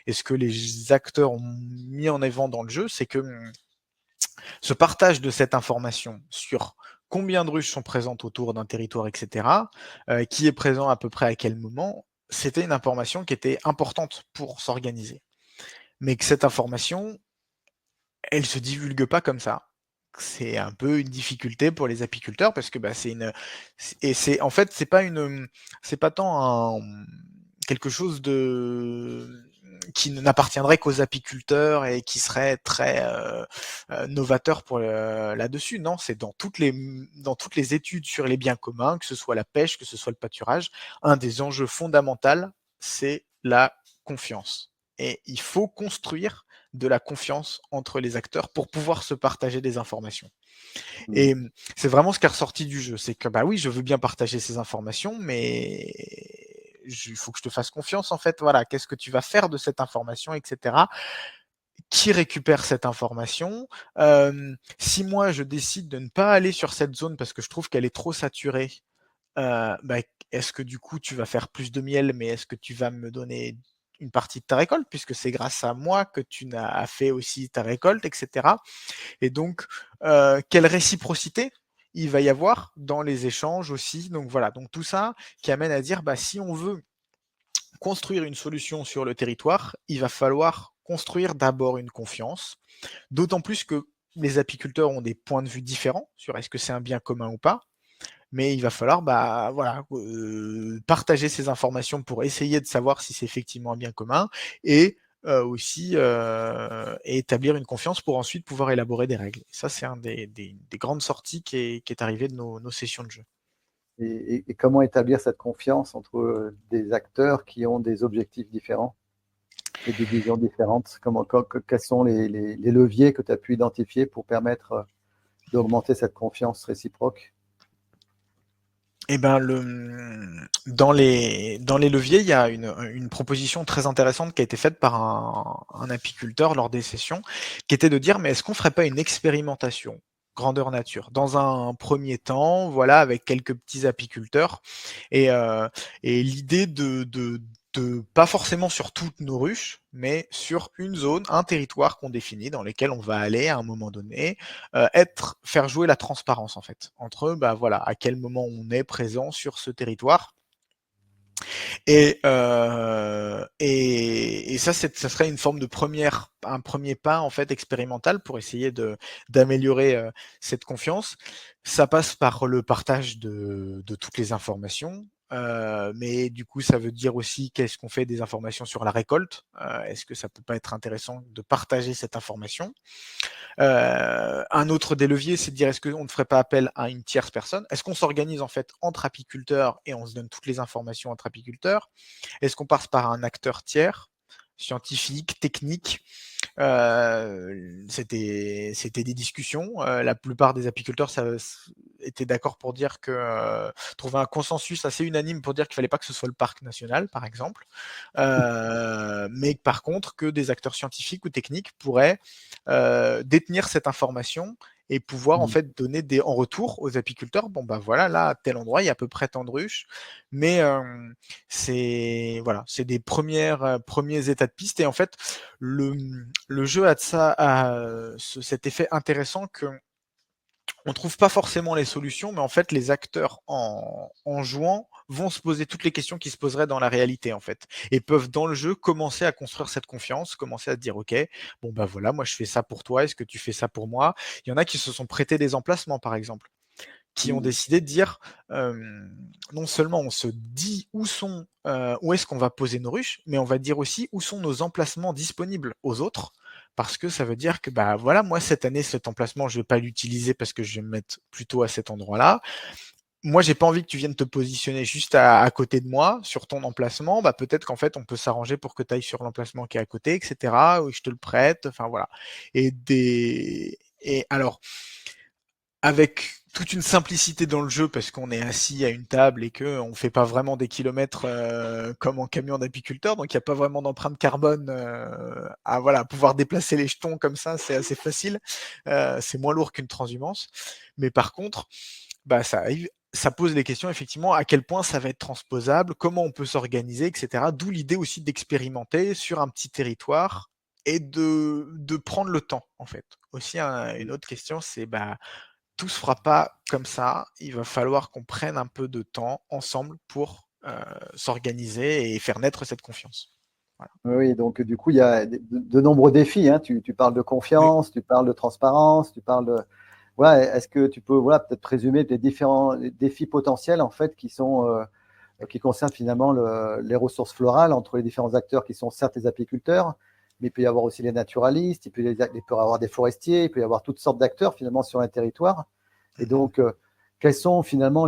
Et ce que les acteurs ont mis en avant dans le jeu, c'est que ce partage de cette information sur combien de ruches sont présentes autour d'un territoire, etc., qui est présent à peu près à quel moment, c'était une information qui était importante pour s'organiser. Mais que cette information, elle se divulgue pas comme ça. C'est un peu une difficulté pour les apiculteurs parce que c'est en fait c'est pas tant quelque chose qui n'appartiendrait qu'aux apiculteurs et qui serait très novateur là-dessus. Non, c'est dans toutes les études sur les biens communs, que ce soit la pêche, que ce soit le pâturage, un des enjeux fondamentaux, c'est la confiance. Et il faut construire de la confiance entre les acteurs pour pouvoir se partager des informations. Et c'est vraiment ce qui est ressorti du jeu. C'est que, oui, je veux bien partager ces informations, mais il faut que je te fasse confiance, en fait. Voilà, qu'est-ce que tu vas faire de cette information, etc. Qui récupère cette information? Si moi, je décide de ne pas aller sur cette zone parce que je trouve qu'elle est trop saturée, est-ce que du coup tu vas faire plus de miel, mais est-ce que tu vas me donner une partie de ta récolte puisque c'est grâce à moi que tu as fait aussi ta récolte, etc. Et donc, quelle réciprocité il va y avoir dans les échanges aussi. Donc voilà, donc tout ça qui amène à dire, si on veut construire une solution sur le territoire, il va falloir construire d'abord une confiance, d'autant plus que les apiculteurs ont des points de vue différents sur est-ce que c'est un bien commun ou pas. Mais il va falloir partager ces informations pour essayer de savoir si c'est effectivement un bien commun et aussi établir une confiance pour ensuite pouvoir élaborer des règles. Ça, c'est un des grandes sorties qui est arrivé de nos sessions de jeu. Et comment établir cette confiance entre des acteurs qui ont des objectifs différents et des visions différentes? Quels sont les leviers que tu as pu identifier pour permettre d'augmenter cette confiance réciproque? Eh ben, dans les leviers, il y a une proposition très intéressante qui a été faite par un apiculteur lors des sessions, qui était de dire, mais est-ce qu'on ferait pas une expérimentation grandeur nature dans un premier temps, voilà, avec quelques petits apiculteurs, et, l'idée de pas forcément sur toutes nos ruches, mais sur une zone, un territoire qu'on définit dans lequel on va aller à un moment donné, faire jouer la transparence en fait entre voilà à quel moment on est présent sur ce territoire et ça ça serait une forme de un premier pas en fait expérimental pour essayer d'améliorer cette confiance. Ça passe par le partage de toutes les informations. Mais du coup, ça veut dire aussi qu'est-ce qu'on fait des informations sur la récolte. Est-ce que ça peut pas être intéressant de partager cette information? Un autre des leviers, c'est de dire est-ce qu'on ne ferait pas appel à une tierce personne? Est-ce qu'on s'organise en fait entre apiculteurs et on se donne toutes les informations entre apiculteurs? Est-ce qu'on passe par un acteur tiers, scientifique, technique? C'était des discussions. La plupart des apiculteurs étaient d'accord pour dire que trouver un consensus assez unanime pour dire qu'il fallait pas que ce soit le parc national, par exemple, mais par contre que des acteurs scientifiques ou techniques pourraient détenir cette information et pouvoir en Mmh. fait donner en retour aux apiculteurs, bon bah voilà, là à tel endroit il y a à peu près tant de ruches, mais c'est voilà, c'est des premiers états de piste et en fait le jeu a de ça cet effet intéressant que on trouve pas forcément les solutions, mais en fait, les acteurs en jouant vont se poser toutes les questions qui se poseraient dans la réalité, en fait, et peuvent dans le jeu commencer à construire cette confiance, commencer à se dire ok, bon bah voilà, moi je fais ça pour toi, est-ce que tu fais ça pour moi? Il y en a qui se sont prêtés des emplacements, par exemple, qui ont Mmh. décidé de dire non seulement on se dit où est-ce qu'on va poser nos ruches, mais on va dire aussi où sont nos emplacements disponibles aux autres. Parce que ça veut dire que bah voilà, moi cette année cet emplacement je vais pas l'utiliser parce que je vais me mettre plutôt à cet endroit-là. Moi j'ai pas envie que tu viennes te positionner juste à côté de moi sur ton emplacement. Bah peut-être qu'en fait on peut s'arranger pour que tu ailles sur l'emplacement qui est à côté, etc. Ou je te le prête. Enfin voilà. Et alors avec toute une simplicité dans le jeu parce qu'on est assis à une table et que on fait pas vraiment des kilomètres comme en camion d'apiculteur, donc il n'y a pas vraiment d'empreinte carbone à voilà pouvoir déplacer les jetons comme ça, c'est assez facile. C'est moins lourd qu'une transhumance, mais par contre, bah ça pose les questions effectivement à quel point ça va être transposable, comment on peut s'organiser, etc. D'où l'idée aussi d'expérimenter sur un petit territoire et de prendre le temps en fait. Aussi une autre question, c'est bah tout se fera pas comme ça. Il va falloir qu'on prenne un peu de temps ensemble pour s'organiser et faire naître cette confiance. Voilà. Oui, donc du coup, il y a de nombreux défis, hein. Tu parles de Oui. confiance, tu parles de transparence, tu parles de... Ouais, est-ce que tu peux voilà, peut-être présumer des différents défis potentiels en fait qui concernent finalement les ressources florales entre les différents acteurs qui sont certes les apiculteurs, mais il peut y avoir aussi les naturalistes, il peut y avoir des forestiers, il peut y avoir toutes sortes d'acteurs finalement sur un territoire. Et Mhm. donc, quels sont finalement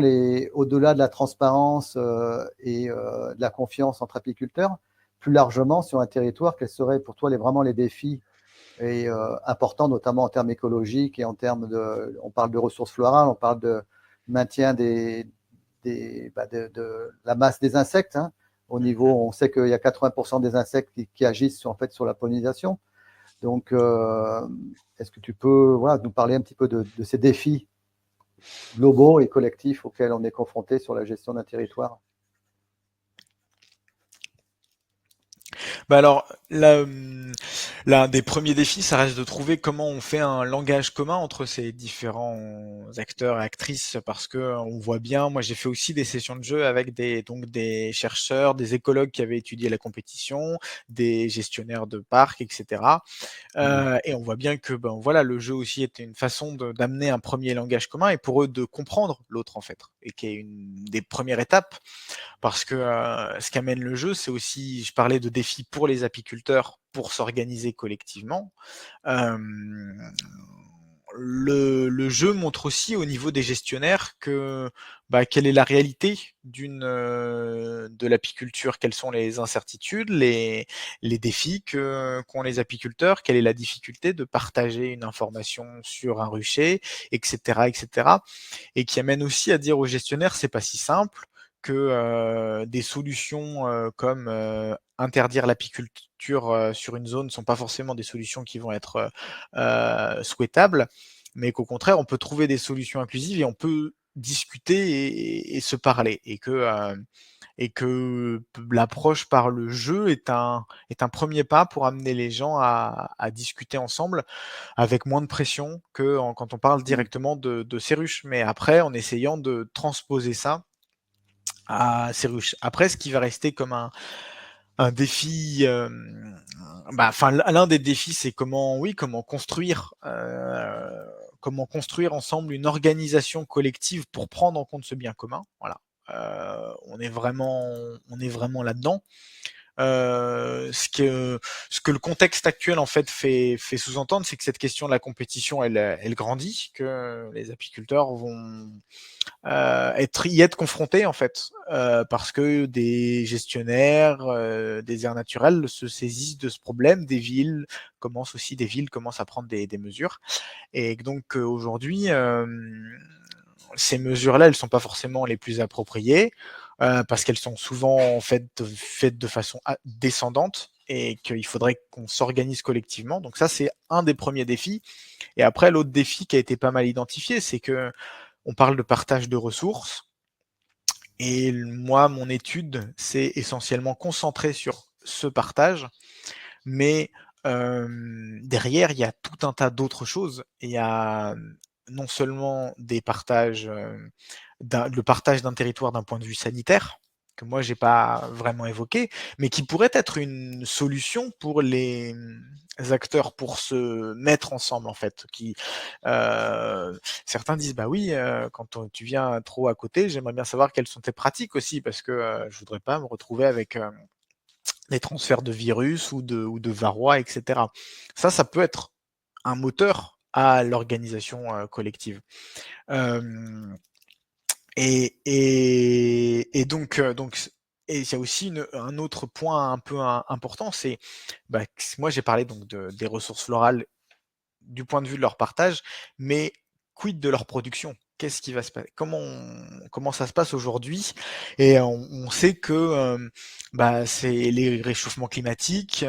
au-delà de la transparence et de la confiance entre apiculteurs, plus largement sur un territoire, quels seraient pour toi vraiment les défis et importants, notamment en termes écologiques et en termes on parle de ressources florales, on parle de maintien de la masse des insectes, hein. Au niveau, Mhm. on sait qu'il y a 80% des insectes qui agissent en fait sur la pollinisation. Donc, est-ce que tu peux voilà, nous parler un petit peu de ces défis globaux et collectifs auxquels on est confronté sur la gestion d'un territoire? Bah alors, l'un des premiers défis, ça reste de trouver comment on fait un langage commun entre ces différents acteurs et actrices, parce que on voit bien, moi j'ai fait aussi des sessions de jeu avec des chercheurs, des écologues qui avaient étudié la compétition, des gestionnaires de parcs, etc. Mmh. Et on voit bien que ben voilà, le jeu aussi était une façon d'amener un premier langage commun et pour eux de comprendre l'autre en fait, et qui est une des premières étapes parce que ce qu'amène le jeu, c'est aussi, je parlais de défis pour les apiculteurs pour s'organiser collectivement. Euh, le jeu montre aussi au niveau des gestionnaires que bah, quelle est la réalité de l'apiculture, quelles sont les incertitudes, les défis qu'ont les apiculteurs, quelle est la difficulté de partager une information sur un rucher, etc., etc. Et qui amène aussi à dire aux gestionnaires c'est pas si simple que des solutions comme interdire l'apiculture sur une zone ne sont pas forcément des solutions qui vont être souhaitables, mais qu'au contraire, on peut trouver des solutions inclusives et on peut discuter et se parler. Et que l'approche par le jeu est un premier pas pour amener les gens à discuter ensemble avec moins de pression que quand on parle Mmh. directement de ces ruches. Mais après, en essayant de transposer ça à ces ruches. Après, ce qui va rester comme un défi, bah, enfin, l'un des défis, c'est comment construire ensemble une organisation collective pour prendre en compte ce bien commun. Voilà. On est vraiment là-dedans. Ce que le contexte actuel en fait fait sous-entendre, c'est que cette question de la compétition, elle grandit, que les apiculteurs vont y être confrontés en fait, parce que des gestionnaires des aires naturelles se saisissent de ce problème, des villes commencent à prendre des mesures, et donc aujourd'hui, ces mesures-là, elles sont pas forcément les plus appropriées, parce qu'elles sont souvent faites de façon descendante et qu'il faudrait qu'on s'organise collectivement. Donc ça, c'est un des premiers défis. Et après, l'autre défi qui a été pas mal identifié, c'est que on parle de partage de ressources. Et moi, mon étude s'est essentiellement concentrée sur ce partage, mais derrière, il y a tout un tas d'autres choses. Il y a non seulement des partages, le partage d'un territoire d'un point de vue sanitaire, que moi j'ai pas vraiment évoqué, mais qui pourrait être une solution pour les acteurs pour se mettre ensemble en fait. Certains disent bah oui, quand tu viens trop à côté, j'aimerais bien savoir quelles sont tes pratiques aussi parce que je voudrais pas me retrouver avec des transferts de virus ou de varroa, etc. Ça peut être un moteur à l'organisation collective. Euh, donc, et il y a aussi un autre point un peu important, c'est bah, moi j'ai parlé donc des ressources florales du point de vue de leur partage, mais quid de leur production? Qu'est-ce qui va se passer? Comment ça se passe aujourd'hui? Et on sait que bah, c'est les réchauffements climatiques,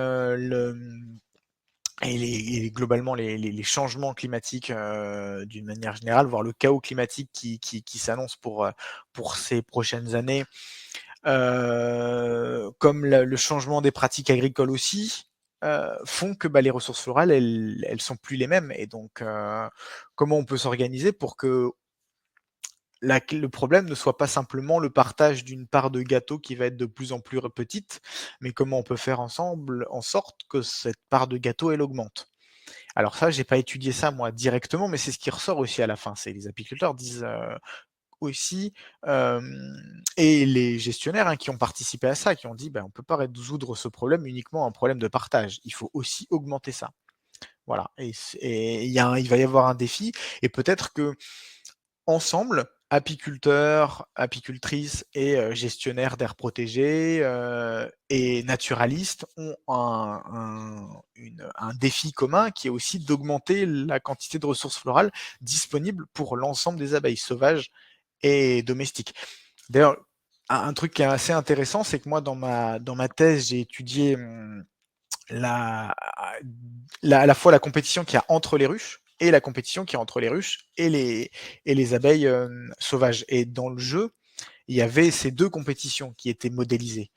et globalement les changements climatiques d'une manière générale, voire le chaos climatique qui s'annonce pour ces prochaines années, comme le changement des pratiques agricoles aussi, font que bah, les ressources florales, elles sont plus les mêmes. Et donc, comment on peut s'organiser pour que le problème ne soit pas simplement le partage d'une part de gâteau qui va être de plus en plus petite, mais comment on peut faire ensemble en sorte que cette part de gâteau, elle augmente. Alors ça, j'ai pas étudié ça moi directement, mais c'est ce qui ressort aussi à la fin. C'est les apiculteurs disent aussi, et les gestionnaires hein, qui ont participé à ça, qui ont dit ben, on peut pas résoudre ce problème uniquement un problème de partage. Il faut aussi augmenter ça. Voilà. Et il va y avoir un défi. Et peut-être que ensemble, apiculteurs, apicultrices et gestionnaires d'aires protégées et naturalistes ont un défi commun qui est aussi d'augmenter la quantité de ressources florales disponibles pour l'ensemble des abeilles sauvages et domestiques. D'ailleurs, un truc qui est assez intéressant, c'est que moi, dans ma thèse, j'ai étudié la, à la fois la compétition qu'il y a entre les ruches et la compétition qu'il y a entre les ruches et les abeilles sauvages. Et dans le jeu, il y avait ces deux compétitions qui étaient modélisées.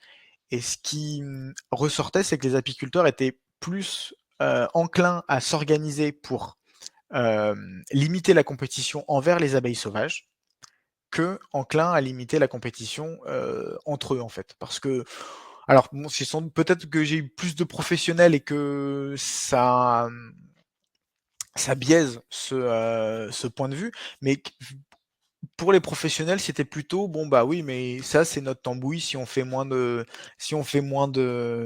Et ce qui ressortait, c'est que les apiculteurs étaient plus enclins à s'organiser pour limiter la compétition envers les abeilles sauvages que enclin à limiter la compétition entre eux en fait. Parce que, alors bon, peut-être que j'ai eu plus de professionnels et que ça biaise ce point de vue, mais pour les professionnels, c'était plutôt bon bah oui, mais ça c'est notre tambouille si on fait moins de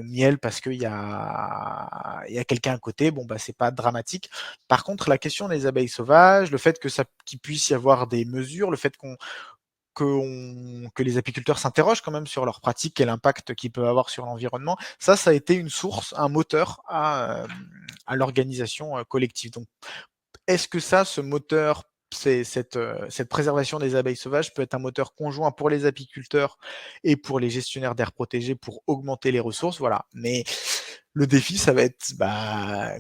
miel parce qu'il y a quelqu'un à côté, bon bah c'est pas dramatique. Par contre, la question des abeilles sauvages, le fait qu'il puisse y avoir des mesures, le fait que les apiculteurs s'interrogent quand même sur leurs pratiques et l'impact qu'ils peuvent avoir sur l'environnement, ça a été une source, un moteur à l'organisation collective. Donc, est-ce que ce moteur, cette préservation des abeilles sauvages peut être un moteur conjoint pour les apiculteurs et pour les gestionnaires d'aires protégées pour augmenter les ressources? Voilà. Mais le défi, ça va être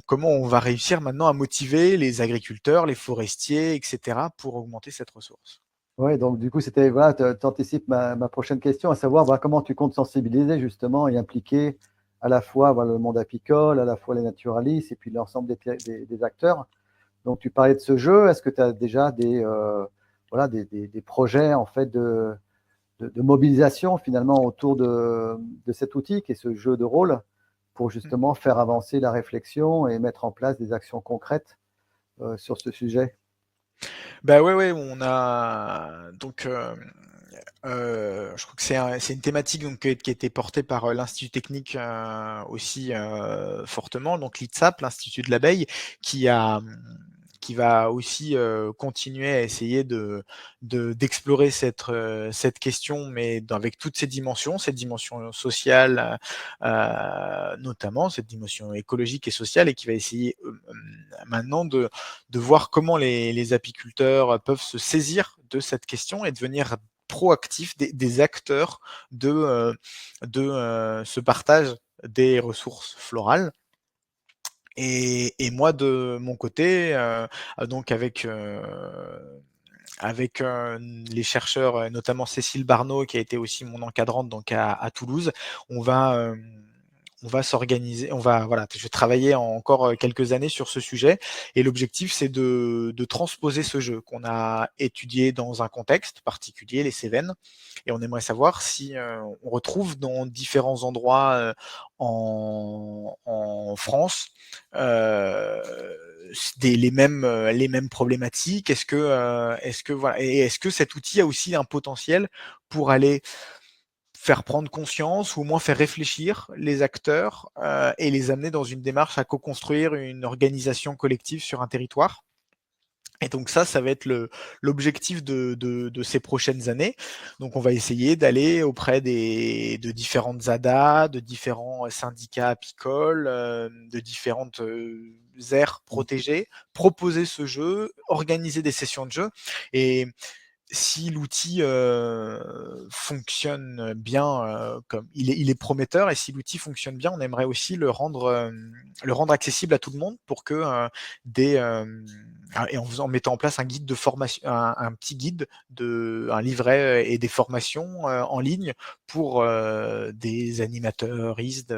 comment on va réussir maintenant à motiver les agriculteurs, les forestiers, etc., pour augmenter cette ressource. Oui, donc du coup, c'était, voilà, tu anticipes ma prochaine question, à savoir voilà, comment tu comptes sensibiliser justement et impliquer à la fois voilà, le monde apicole, à la fois les naturalistes et puis l'ensemble des acteurs. Donc, tu parlais de ce jeu. Est-ce que tu as déjà voilà, des projets en fait de mobilisation finalement autour de cet outil qui est ce jeu de rôle pour justement faire avancer la réflexion et mettre en place des actions concrètes sur ce sujet? Bah ouais, on a donc je crois que c'est une thématique donc qui a été portée par l'Institut technique aussi fortement, donc l'ITSAP, l'Institut de l'abeille, qui a qui va aussi continuer à essayer d'explorer cette question, mais avec toutes ces dimensions, cette dimension sociale notamment, cette dimension écologique et sociale, et qui va essayer maintenant de voir comment les apiculteurs peuvent se saisir de cette question et devenir proactifs, des acteurs de ce partage des ressources florales. Et moi, de mon côté, donc avec les chercheurs, notamment Cécile Barneau, qui a été aussi mon encadrante donc à Toulouse, on va, on va s'organiser, voilà, je vais travailler encore quelques années sur ce sujet. Et l'objectif, c'est de transposer ce jeu qu'on a étudié dans un contexte particulier, les Cévennes. Et on aimerait savoir si on retrouve dans différents endroits en France euh, les mêmes problématiques. Est-ce que voilà, et est-ce que cet outil a aussi un potentiel pour aller faire prendre conscience ou au moins faire réfléchir les acteurs et les amener dans une démarche à co-construire une organisation collective sur un territoire. Et donc ça va être l'objectif de ces prochaines années. Donc on va essayer d'aller auprès de différentes ZADA, de différents syndicats apicoles, de différentes aires protégées, proposer ce jeu, organiser des sessions de jeu. Et si l'outil fonctionne bien, comme il est prometteur, et si l'outil fonctionne bien, on aimerait aussi le rendre accessible à tout le monde pour que et en mettant en place un guide de formation, un petit guide, un livret et des formations en ligne pour des animateuristes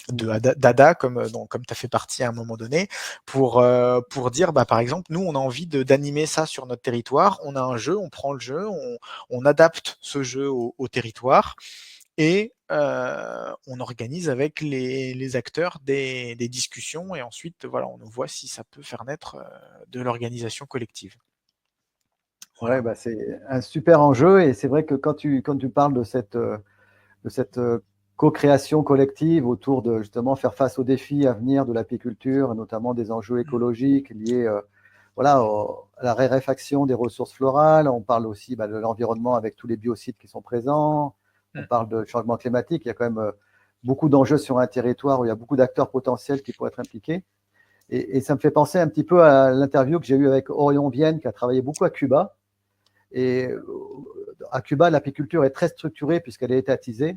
d'ADA, comme tu as fait partie à un moment donné, pour dire, par exemple, nous, on a envie d'animer ça sur notre territoire, on a un jeu, on prend le jeu, on adapte ce jeu au territoire, et on organise avec les acteurs des discussions, et ensuite, voilà, on voit si ça peut faire naître de l'organisation collective. Voilà. Ouais, c'est un super enjeu, et c'est vrai que quand tu parles de cette co-création collective autour de justement faire face aux défis à venir de l'apiculture, notamment des enjeux écologiques liés à la raréfaction des ressources florales. On parle aussi de l'environnement avec tous les biocides qui sont présents. On parle de changement climatique. Il y a quand même beaucoup d'enjeux sur un territoire où il y a beaucoup d'acteurs potentiels qui pourraient être impliqués. Et ça me fait penser un petit peu à l'interview que j'ai eue avec Orion Vienne, qui a travaillé beaucoup à Cuba. Et à Cuba, l'apiculture est très structurée puisqu'elle est étatisée.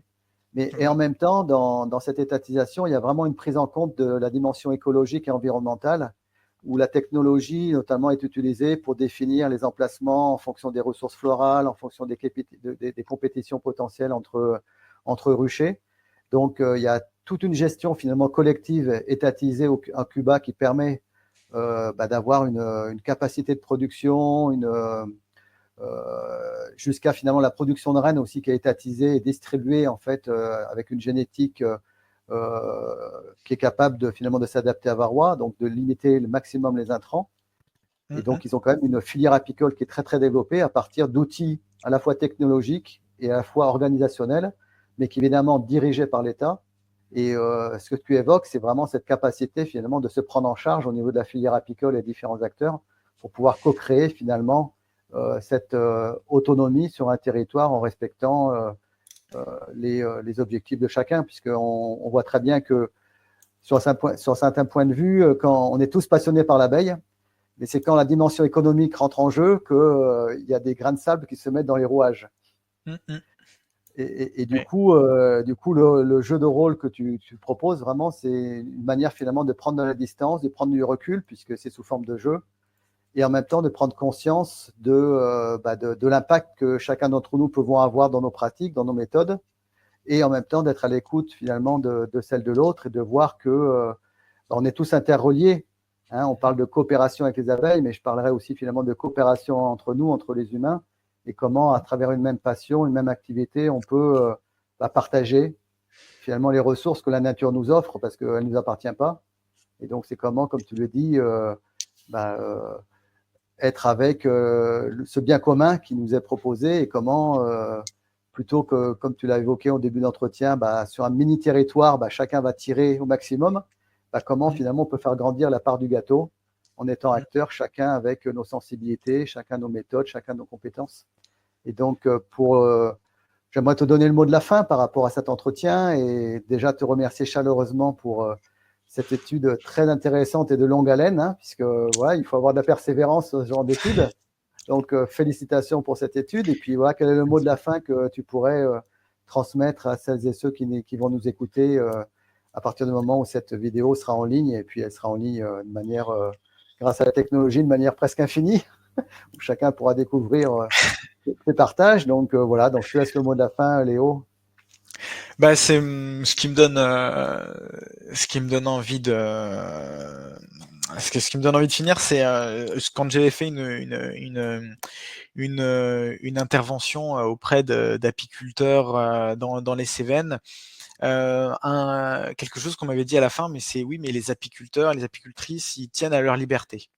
Et en même temps, dans cette étatisation, il y a vraiment une prise en compte de la dimension écologique et environnementale, où la technologie notamment est utilisée pour définir les emplacements en fonction des ressources florales, en fonction des compétitions potentielles entre ruchers. Donc, il y a toute une gestion finalement collective étatisée à Cuba qui permet d'avoir une capacité de production, jusqu'à finalement la production de rennes aussi, qui est étatisée et distribuée en fait avec une génétique qui est capable finalement de s'adapter à varroa, donc de limiter le maximum les intrants. Et donc ils ont quand même une filière apicole qui est très très développée à partir d'outils à la fois technologiques et à la fois organisationnels, mais qui évidemment dirigés par l'État. Et ce que tu évoques, c'est vraiment cette capacité finalement de se prendre en charge au niveau de la filière apicole et différents acteurs pour pouvoir co-créer finalement cette autonomie sur un territoire en respectant les objectifs de chacun, puisqu'on voit très bien que sur certains points de vue, quand on est tous passionnés par l'abeille, mais c'est quand la dimension économique rentre en jeu qu'il y a des grains de sable qui se mettent dans les rouages. Et du coup, le jeu de rôle que tu proposes, vraiment, c'est une manière finalement de prendre de la distance, de prendre du recul, puisque c'est sous forme de jeu, et en même temps de prendre conscience de l'impact que chacun d'entre nous pouvons avoir dans nos pratiques, dans nos méthodes, et en même temps d'être à l'écoute finalement de celle de l'autre et de voir que on est tous interreliés. Hein, on parle de coopération avec les abeilles, mais je parlerai aussi finalement de coopération entre nous, entre les humains, et comment à travers une même passion, une même activité, on peut partager finalement les ressources que la nature nous offre, parce qu'elle ne nous appartient pas. Et donc c'est comment, comme tu le dis, être avec ce bien commun qui nous est proposé, et comment, plutôt que, comme tu l'as évoqué au début d'entretien, sur un mini territoire, chacun va tirer au maximum, comment finalement on peut faire grandir la part du gâteau en étant acteur, chacun avec nos sensibilités, chacun nos méthodes, chacun nos compétences. Et donc, j'aimerais te donner le mot de la fin par rapport à cet entretien, et déjà te remercier chaleureusement pour cette étude très intéressante et de longue haleine, hein, puisque voilà, il faut avoir de la persévérance dans ce genre d'études. Donc, félicitations pour cette étude. Et puis, voilà, quel est le mot de la fin que tu pourrais transmettre à celles et ceux qui vont nous écouter à partir du moment où cette vidéo sera en ligne, et puis elle sera en ligne de manière, grâce à la technologie, de manière presque infinie, où chacun pourra découvrir ses partages. Donc voilà, donc je te laisse le mot de la fin, Léo. Bah, c'est ce qui me donne envie de ce qui me donne envie de finir, c'est quand j'avais fait une intervention auprès d'apiculteurs dans les Cévennes. Quelque chose qu'on m'avait dit à la fin, mais c'est oui, mais les apiculteurs, les apicultrices, ils tiennent à leur liberté.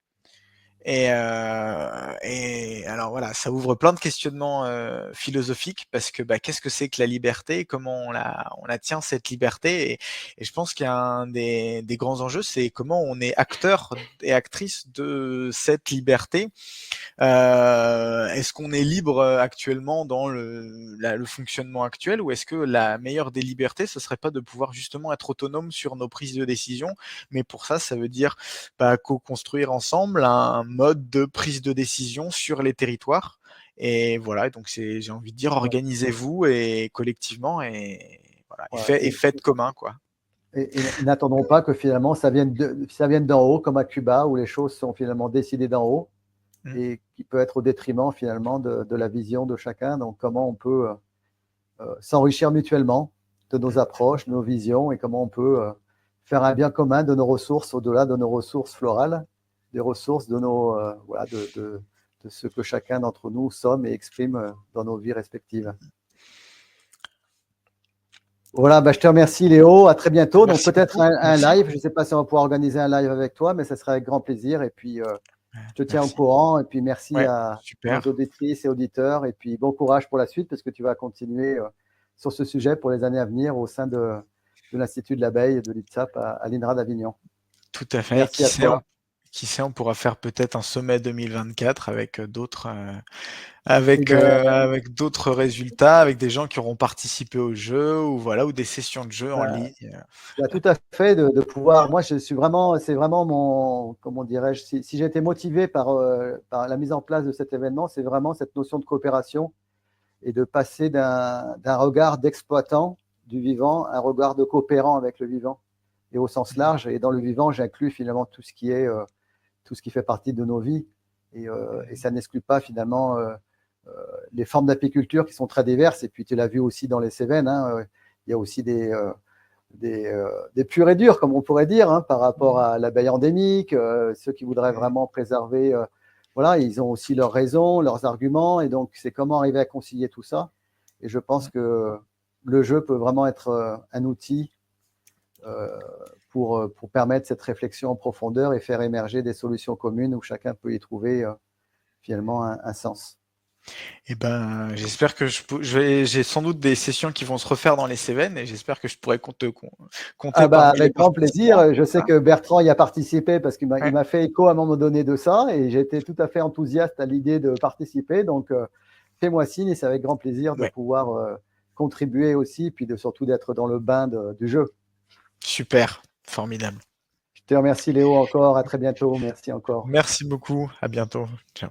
Et alors voilà, ça ouvre plein de questionnements philosophiques parce que bah, qu'est-ce que c'est que la liberté? Comment on la tient cette liberté? Et je pense qu'il y a un des grands enjeux, c'est comment on est acteur et actrice de cette liberté. Est-ce qu'on est libre actuellement dans le fonctionnement actuel ou est-ce que la meilleure des libertés, ce serait pas de pouvoir justement être autonome sur nos prises de décision? Mais pour ça, ça veut dire bah, co-construire ensemble un mode de prise de décision sur les territoires. Et voilà, donc j'ai envie de dire, Ouais, organisez-vous et collectivement et voilà, voilà. et faites commun, quoi. Et n'attendons pas que finalement ça vienne d'en haut, comme à Cuba, où les choses sont finalement décidées d'en haut, Mm. et qui peut être au détriment finalement de la vision de chacun. Donc comment on peut s'enrichir mutuellement de nos approches, de nos visions, et comment on peut faire un bien commun de nos ressources, au-delà de nos ressources florales, des ressources de nos voilà, de ce que chacun d'entre nous sommes et exprime dans nos vies respectives. Voilà, bah, je te remercie Léo, à très bientôt. Donc Merci peut-être beaucoup. un Merci. live, je ne sais pas si on va pouvoir organiser un live avec toi, mais ça sera avec grand plaisir. Et puis je te tiens au Merci. courant, et puis merci Ouais, à nos super. auditrices et auditeurs, et puis bon courage pour la suite, parce que tu vas continuer sur ce sujet pour les années à venir au sein de l'Institut de l'abeille de l'IPSAP à l'INRA d'Avignon. Tout à fait. Merci à toi. Qui sait, on pourra faire peut-être un sommet 2024 avec d'autres Eh ben, avec d'autres résultats, avec des gens qui auront participé au jeu ou voilà, ou des sessions de jeu en bah, ligne. bah, tout à fait, de pouvoir. Moi, je suis vraiment, c'est vraiment mon, comment dirais-je, si j'ai été motivé par la mise en place de cet événement, c'est vraiment cette notion de coopération et de passer d'un regard d'exploitant du vivant à un regard de coopérant avec le vivant, et au sens large. Et dans le vivant, j'inclus finalement tout ce qui fait partie de nos vies. Et ça n'exclut pas finalement les formes d'apiculture qui sont très diverses. Et puis tu l'as vu aussi dans les Cévennes, hein, il y a aussi des purs et durs, comme on pourrait dire, hein, par rapport à l'abeille endémique, ceux qui voudraient vraiment préserver. Voilà, ils ont aussi leurs raisons, leurs arguments, et donc c'est comment arriver à concilier tout ça. Et je pense que le jeu peut vraiment être un outil pour permettre cette réflexion en profondeur et faire émerger des solutions communes où chacun peut y trouver finalement un sens. Et ben, j'espère que j'ai sans doute des sessions qui vont se refaire dans les Cévennes et j'espère que je pourrai compter Ah bah, parmi les avec grand participants. plaisir. Je sais Voilà. que Bertrand y a participé parce qu'il Ouais, m'a fait écho à un moment donné de ça, et j'ai été tout à fait enthousiaste à l'idée de participer. Donc, fais-moi signe, et c'est avec grand plaisir de ouais. pouvoir contribuer aussi, puis surtout d'être dans le bain du jeu. Super, formidable. Je te remercie Léo encore, à très bientôt. Merci encore. Merci beaucoup, à bientôt. Ciao.